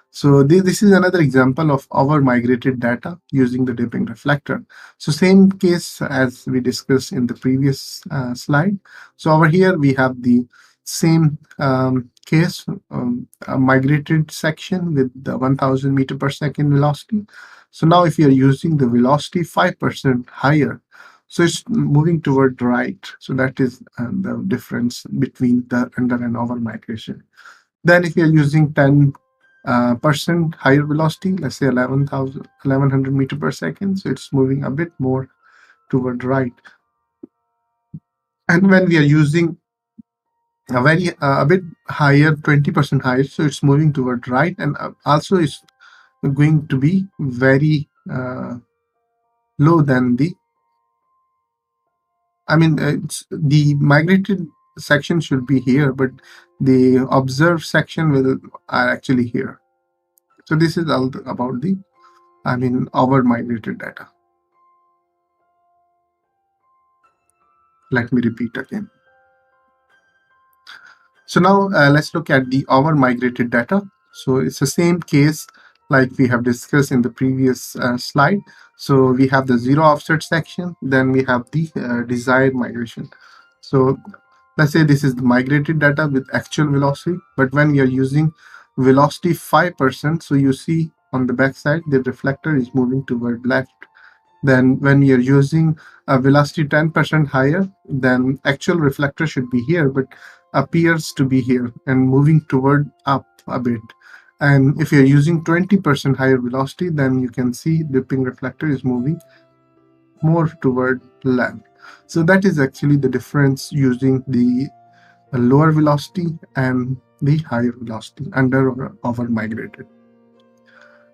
So this is another example of over migrated data using the dipping reflector. So same case as we discussed in the previous slide. So over here we have the same case, a migrated section with the 1000 meter per second velocity. So now if you're using the velocity 5% higher, so it's moving toward right. So that is the difference between the under and over migration. Then if you're using 10% higher velocity, let's say 1100 meter per second, so it's moving a bit more toward right. And when we are using a bit higher, 20% higher, so it's moving toward right, and also it's going to be very low than the, it's the migrated section should be here, but the observed section are actually here. So this is all about the our migrated data. Let me repeat again. So now let's look at the over migrated data. So it's the same case like we have discussed in the previous slide. So we have the zero offset section, then we have the desired migration. So let's say this is the migrated data with actual velocity, but when we are using velocity 5%, so you see on the back side, the reflector is moving toward left. Then when you're using a velocity 10% higher, then actual reflector should be here, but appears to be here and moving toward up a bit. And if you're using 20% higher velocity, then you can see dipping reflector is moving more toward left. So that is actually the difference using the lower velocity and the higher velocity, under or over migrated.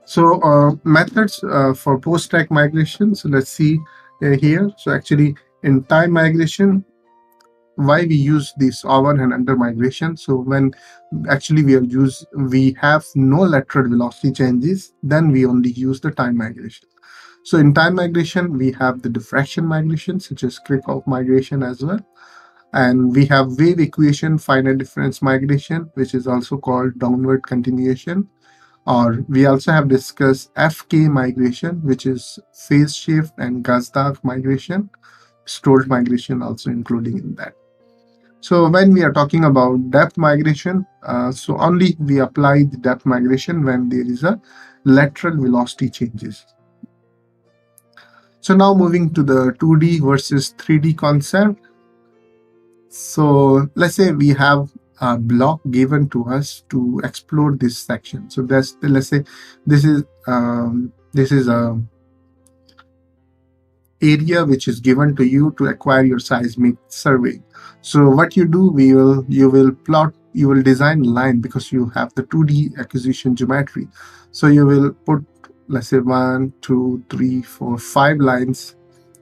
So methods for post-stack migration. So let's see here. So actually in time migration, why we use this over and under migration. So when actually we have no lateral velocity changes, then we only use the time migration. So in time migration, we have the diffraction migration, such as Kirchhoff migration as well. And we have wave equation finite difference migration, which is also called downward continuation. Or we also have discussed FK migration, which is phase shift, and Gazdag migration, stored migration also including in that. So when we are talking about depth migration, so only we apply the depth migration when there is a lateral velocity changes. So now moving to the 2D versus 3D concept. So let's say we have a block given to us to explore this section. So let's say this is a area which is given to you to acquire your seismic survey. So what you do, you will design a line because you have the 2D acquisition geometry. So you will put, let's say, 1, 2, 3, 4, 5 lines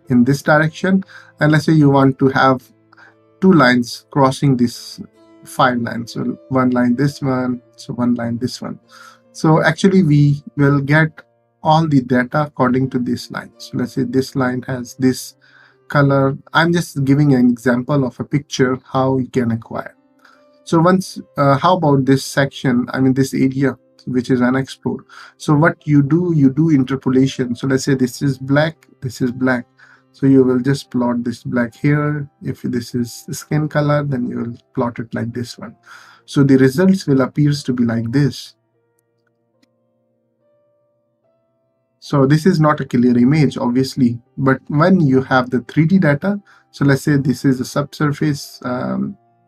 in this direction, and let's say you want to have 2 lines crossing this 5 lines. So one line this one, so one line this one. So actually we will get all the data according to this line. So let's say this line has this color. I'm just giving an example of a picture how you can acquire. So how about this section, I mean this area which is unexplored. So what you do interpolation. So let's say this is black, this is black. So you will just plot this black here. If this is skin color, then you will plot it like this one. So the results will appears to be like this. So this is not a clear image, obviously, but when you have the 3D data, so let's say this is a subsurface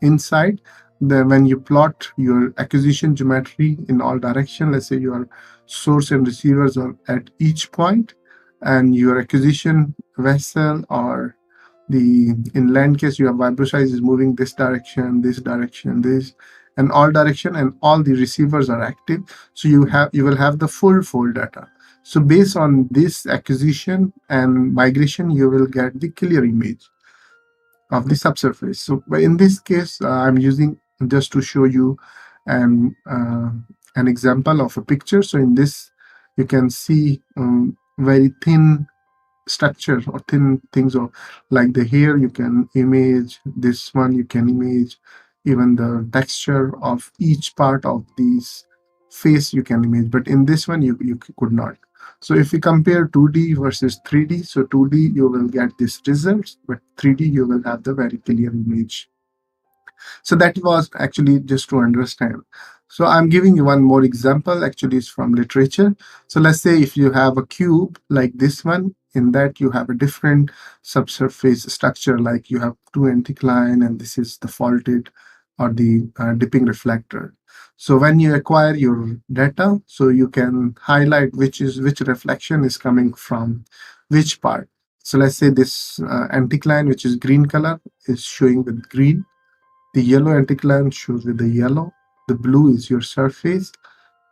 inside, then when you plot your acquisition geometry in all direction, let's say your source and receivers are at each point, and your acquisition vessel or the inland case, you have vibroseis is moving this direction, this, and all direction, and all the receivers are active. So you will have the full data. So based on this acquisition and migration, you will get the clear image of the subsurface. So in this case, I'm using just to show you an example of a picture. So in this, you can see very thin structure or thin things, or like the hair you can image, this one you can image, even the texture of each part of these face you can image, but in this one you could not. So if we compare 2D versus 3D, so 2D you will get these results, but 3D you will have the very clear image. So that was actually just to understand. So I'm giving you one more example, actually it's from literature. So let's say if you have a cube like this one, in that you have a different subsurface structure, like you have 2 anticline and this is the faulted or the dipping reflector. So when you acquire your data, so you can highlight which reflection is coming from which part. So let's say this anticline, which is green color, is showing with green. The yellow anticline shows with the yellow. The blue is your surface.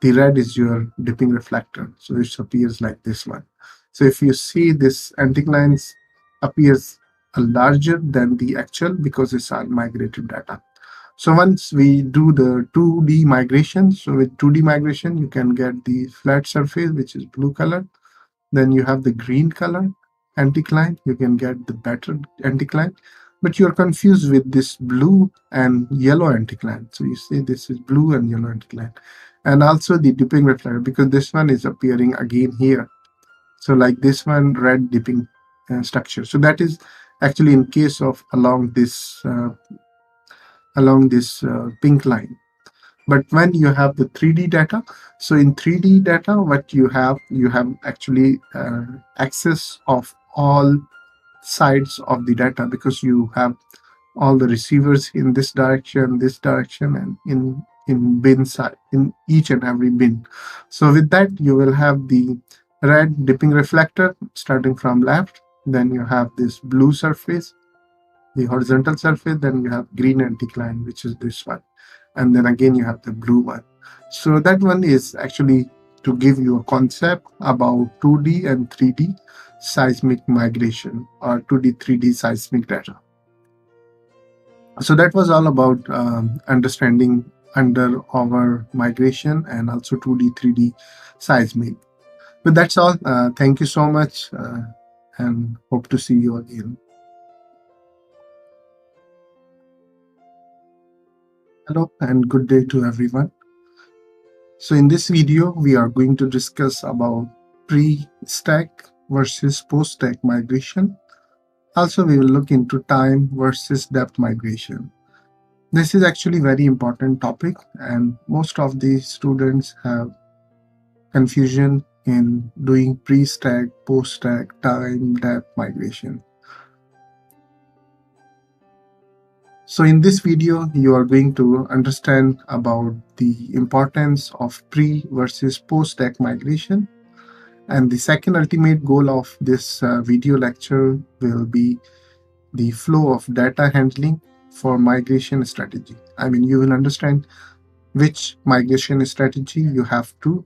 The red is your dipping reflector. So it appears like this one. So if you see this anticlines appears larger than the actual because it's our migrated data. So once we do the 2D migration, so with 2D migration, you can get the flat surface, which is blue color. Then you have the green color anticline. You can get the better anticline, but you're confused with this blue and yellow anticline. So you see this is blue and yellow anticline. And also the dipping reflector, because this one is appearing again here. So like this one, red dipping structure. So that is actually in case of along this pink line. But when you have the 3D data, so in 3D data, what you have actually access of all sides of the data, because you have all the receivers in this direction, and in bin side, in each and every bin. So with that, you will have the red dipping reflector starting from left. Then you have this blue surface, the horizontal surface. Then you have green anticline, which is this one. And then again, you have the blue one. So that one is actually to give you a concept about 2D and 3D seismic migration, or 2D, 3D seismic data. So that was all about understanding under our migration and also 2D, 3D seismic. But that's all. Thank you so much, and hope to see you again. Hello and good day to everyone. So in this video, we are going to discuss about pre-stack versus post-stack migration. Also, we will look into time versus depth migration. This is actually a very important topic, and most of the students have confusion in doing pre-stack, post-stack, time, depth migration. So in this video, you are going to understand about the importance of pre versus post-stack migration. And the second ultimate goal of this video lecture will be the flow of data handling for migration strategy. I mean, you will understand which migration strategy you have to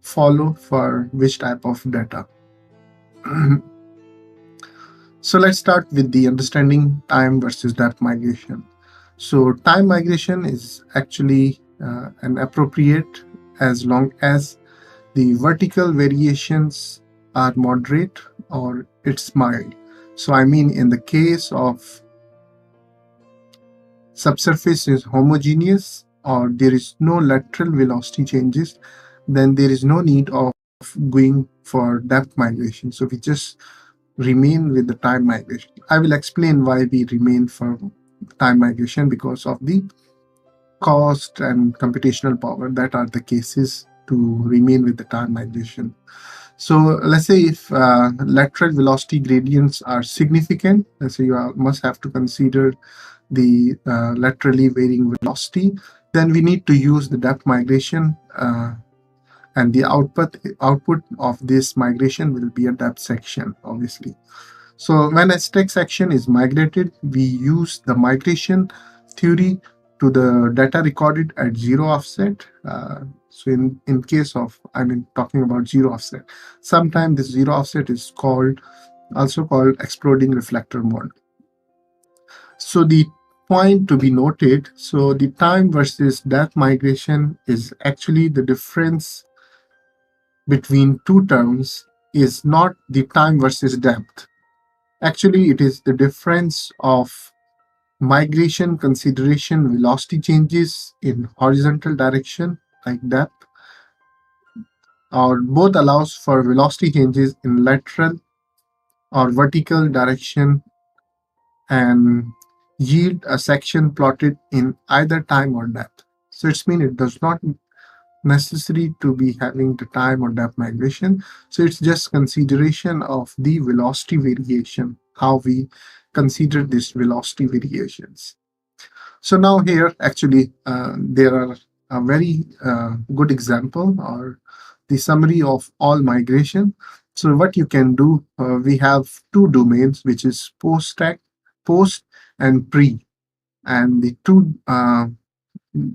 follow for which type of data. So let's start with the understanding time versus depth migration. So time migration is actually an appropriate as long as the vertical variations are moderate or it's mild. So I mean, in the case of subsurface is homogeneous or there is no lateral velocity changes, then there is no need of going for depth migration. So we just remain with the time migration. I will explain why we remain for time migration because of the cost and computational power. That are the cases to remain with the time migration. So let's say if lateral velocity gradients are significant, let's say you must have to consider the laterally varying velocity, then we need to use the depth migration, and the output of this migration will be a depth section, obviously. So when a stack section is migrated, we use the migration theory to the data recorded at zero offset. So in case of, I mean, talking about zero offset, sometimes this zero offset is also called exploding reflector mode. So the point to be noted, so the time versus depth migration is actually the difference between two terms is not the time versus depth. Actually, it is the difference of migration consideration velocity changes in horizontal direction like depth, or both allows for velocity changes in lateral or vertical direction and yield a section plotted in either time or depth. So it's mean it does not necessary to be having the time or depth migration. So it's just consideration of the velocity variation, how we consider these velocity variations. So now here actually there are a very good example or the summary of all migration. So what you can do, we have two domains, which is post and pre, and the two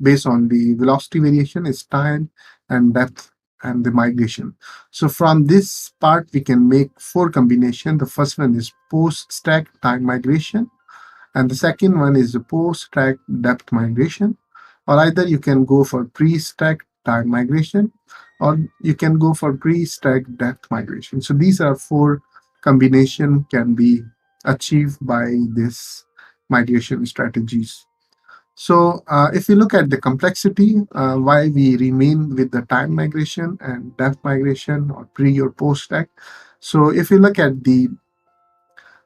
based on the velocity variation is time and depth and the migration. So from this part we can make four combination. The first one is post stack time migration, and the second one is the post stack depth migration, or either you can go for pre stack time migration or you can go for pre stack depth migration. So these are four combination can be achieved by this migration strategies. So if you look at the complexity, why we remain with the time migration and depth migration or pre or post stack. So if you look at the,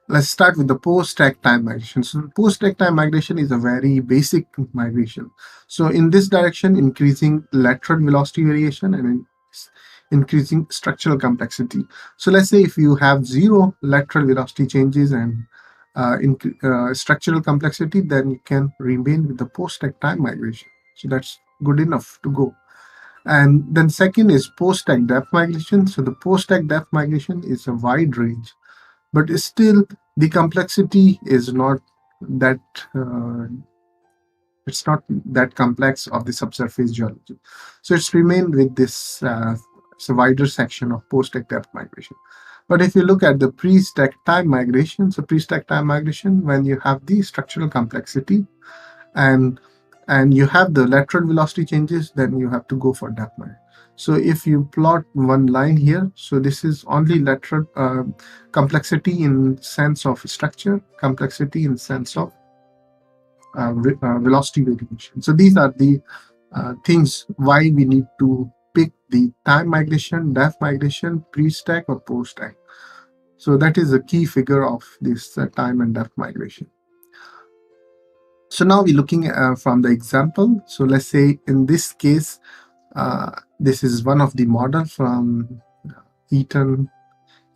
let's start with the post stack time migration. So post stack time migration is a very basic migration. So in this direction, increasing lateral velocity variation and increasing structural complexity. So let's say if you have zero lateral velocity changes and structural complexity, then you can remain with the post-stack time migration. So that's good enough to go. And then second is post-stack depth migration. So the post-stack depth migration is a wide range, but still the complexity is not that it's not that complex of the subsurface geology. So it's remained with this it's a wider section of post-stack depth migration. But if you look at the pre-stack time migration, so pre-stack time migration, when you have the structural complexity and you have the lateral velocity changes, then you have to go for depth migration. So if you plot one line here, so this is only lateral complexity in sense of structure, complexity in sense of velocity variation. So these are the things why we need to pick the time migration, depth migration, pre-stack or post-stack. So that is a key figure of this time and depth migration. So now we're looking from the example. So let's say in this case, this is one of the model from Eaton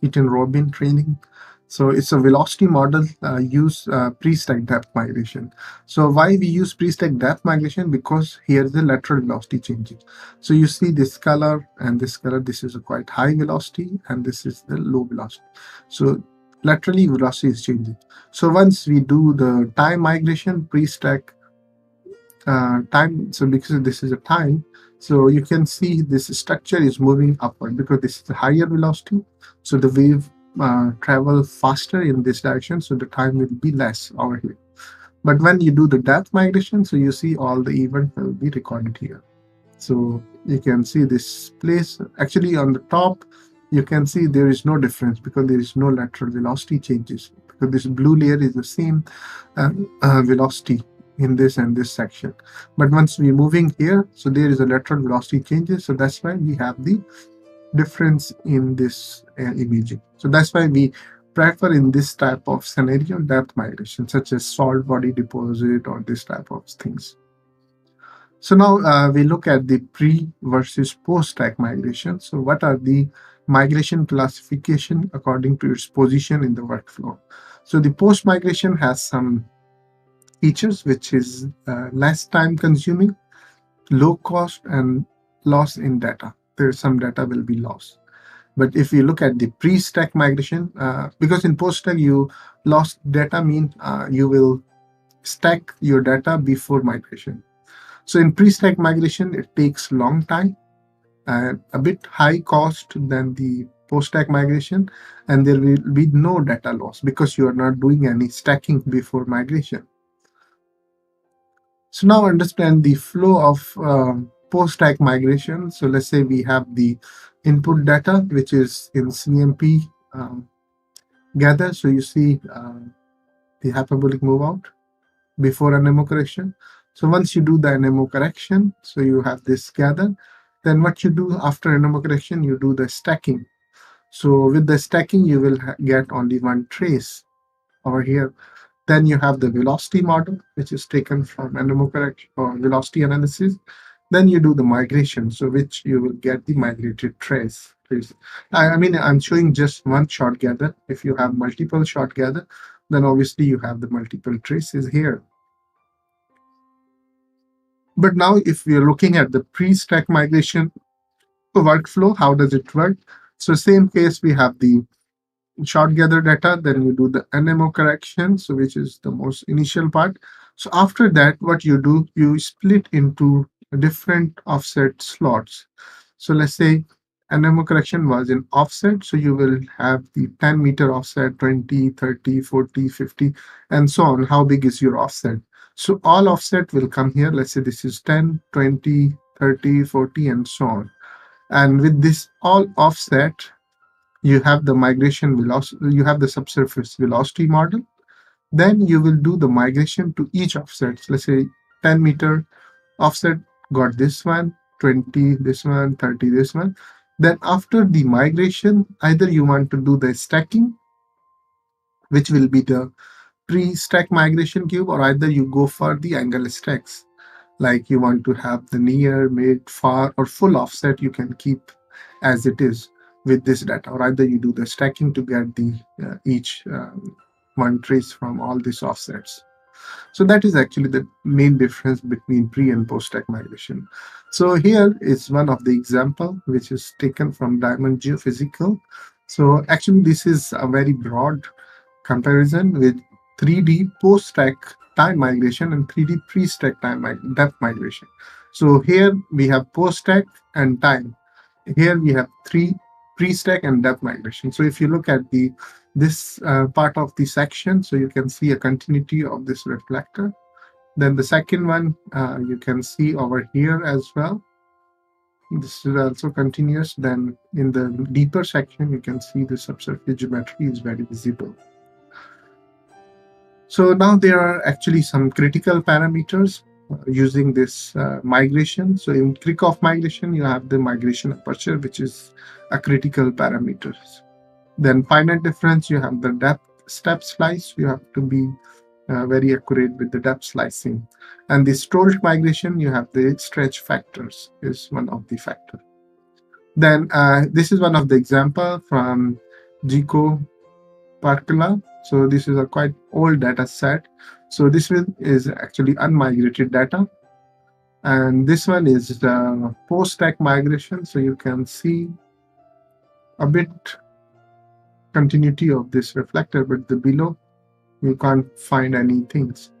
Robin training. So it's a velocity model use pre-stack depth migration. So why we use pre-stack depth migration? Because here the lateral velocity changing. So you see this color and this color, this is a quite high velocity and this is the low velocity. So laterally velocity is changing. So once we do the time migration, pre-stack time, so because this is a time, so you can see this structure is moving upward because this is a higher velocity. So the wave travel faster in this direction, so the time will be less over here. But when you do the depth migration, so you see all the event will be recorded here. So you can see this place actually on the top, you can see there is no difference because there is no lateral velocity changes, because this blue layer is the same velocity in this and this section. But once we're moving here, so there is a lateral velocity changes. So that's why we have the difference in this imaging. So that's why we prefer in this type of scenario depth migration, such as salt body deposit or this type of things. So now we look at the pre versus post stack migration. So what are the migration classification according to its position in the workflow? So the post migration has some features which is less time consuming, low cost, and loss in data. There's some data will be lost. But if you look at the pre-stack migration, because in post-stack you lost data mean you will stack your data before migration. So in pre-stack migration, it takes long time, a bit high cost than the post-stack migration, and there will be no data loss because you are not doing any stacking before migration. So now understand the flow of post-stack migration. So let's say we have the input data, which is in CMP gather. So you see the hyperbolic move out before NMO correction. So once you do the NMO correction, so you have this gather. Then what you do after NMO correction, you do the stacking. So with the stacking, you will get only one trace over here. Then you have the velocity model, which is taken from NMO correction or velocity analysis. Then you do the migration, so which you will get the migrated trace. I mean, I'm showing just one short gather. If you have multiple short gather, then obviously you have the multiple traces here. But now if we are looking at the pre-stack migration workflow, how does it work? So same case, we have the short gather data, then you do the NMO correction, so which is the most initial part. So after that, what you do, you split into different offset slots. So let's say NMO correction was in offset, so you will have the 10-meter offset, 20, 30, 40, 50, and so on. How big is your offset? So all offset will come here. Let's say this is 10, 20, 30, 40, and so on. And with this all offset, you have the migration velocity, you have the subsurface velocity model. Then you will do the migration to each offset. So let's say 10-meter offset got this one, 20 this one, 30 this one. Then after the migration, either you want to do the stacking, which will be the pre-stack migration cube, or either you go for the angle stacks. Like you want to have the near, mid, far, or full offset, you can keep as it is with this data, or either you do the stacking to get the each one trace from all these offsets. So that is actually the main difference between pre and post stack migration. So here is one of the example which is taken from Diamond Geophysical. So actually this is a very broad comparison with 3D post stack time migration and 3D pre stack depth migration. So here we have post stack and time. Here we have three pre-stack and depth migration. So if you look at the this part of the section, so you can see a continuity of this reflector. Then the second one you can see over here as well. This is also continuous. Then in the deeper section, you can see the subsurface geometry is very visible. So now there are actually some critical parameters using this migration. So in Kirchhoff migration, you have the migration aperture, which is a critical parameter. Then finite difference, you have the depth step slice. You have to be very accurate with the depth slicing. And the storage migration, you have the stretch factors is one of the factor. Then this is one of the example from GECO Parkala. So this is a quite old data set. So this one is actually unmigrated data. And this one is the post-stack migration. So you can see a bit continuity of this reflector, but the below you can't find any things.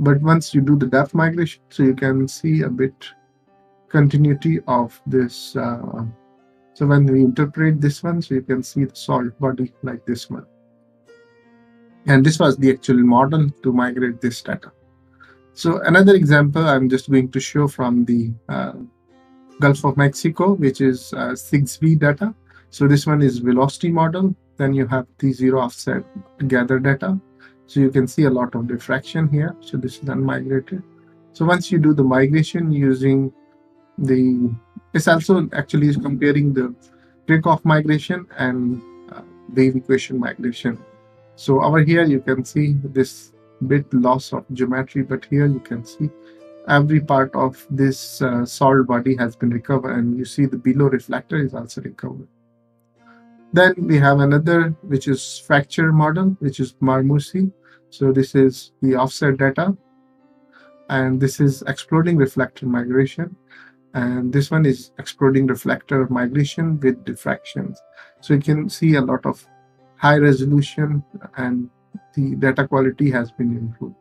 But once you do the depth migration, so you can see a bit continuity of this. So when we interpret this one, so you can see the salt body like this one. And this was the actual model to migrate this data. So another example I'm just going to show from the Gulf of Mexico, which is 6B data. So this one is velocity model. Then you have the zero offset gather data. So you can see a lot of diffraction here. So this is unmigrated. So once you do the migration using the, it's also actually comparing the Kirchhoff migration and wave equation migration. So over here you can see this bit loss of geometry, but here you can see every part of this salt body has been recovered, and you see the below reflector is also recovered. Then we have another, which is fracture model, which is Marmusi. So this is the offset data, and this is exploding reflector migration. And this one is exploding reflector migration with diffractions. So you can see a lot of high resolution, and the data quality has been improved.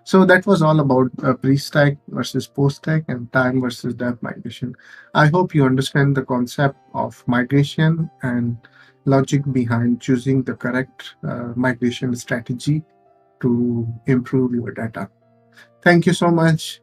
So that was all about pre-stack versus post-stack and time versus depth migration. I hope you understand the concept of migration and logic behind choosing the correct migration strategy to improve your data. Thank you so much.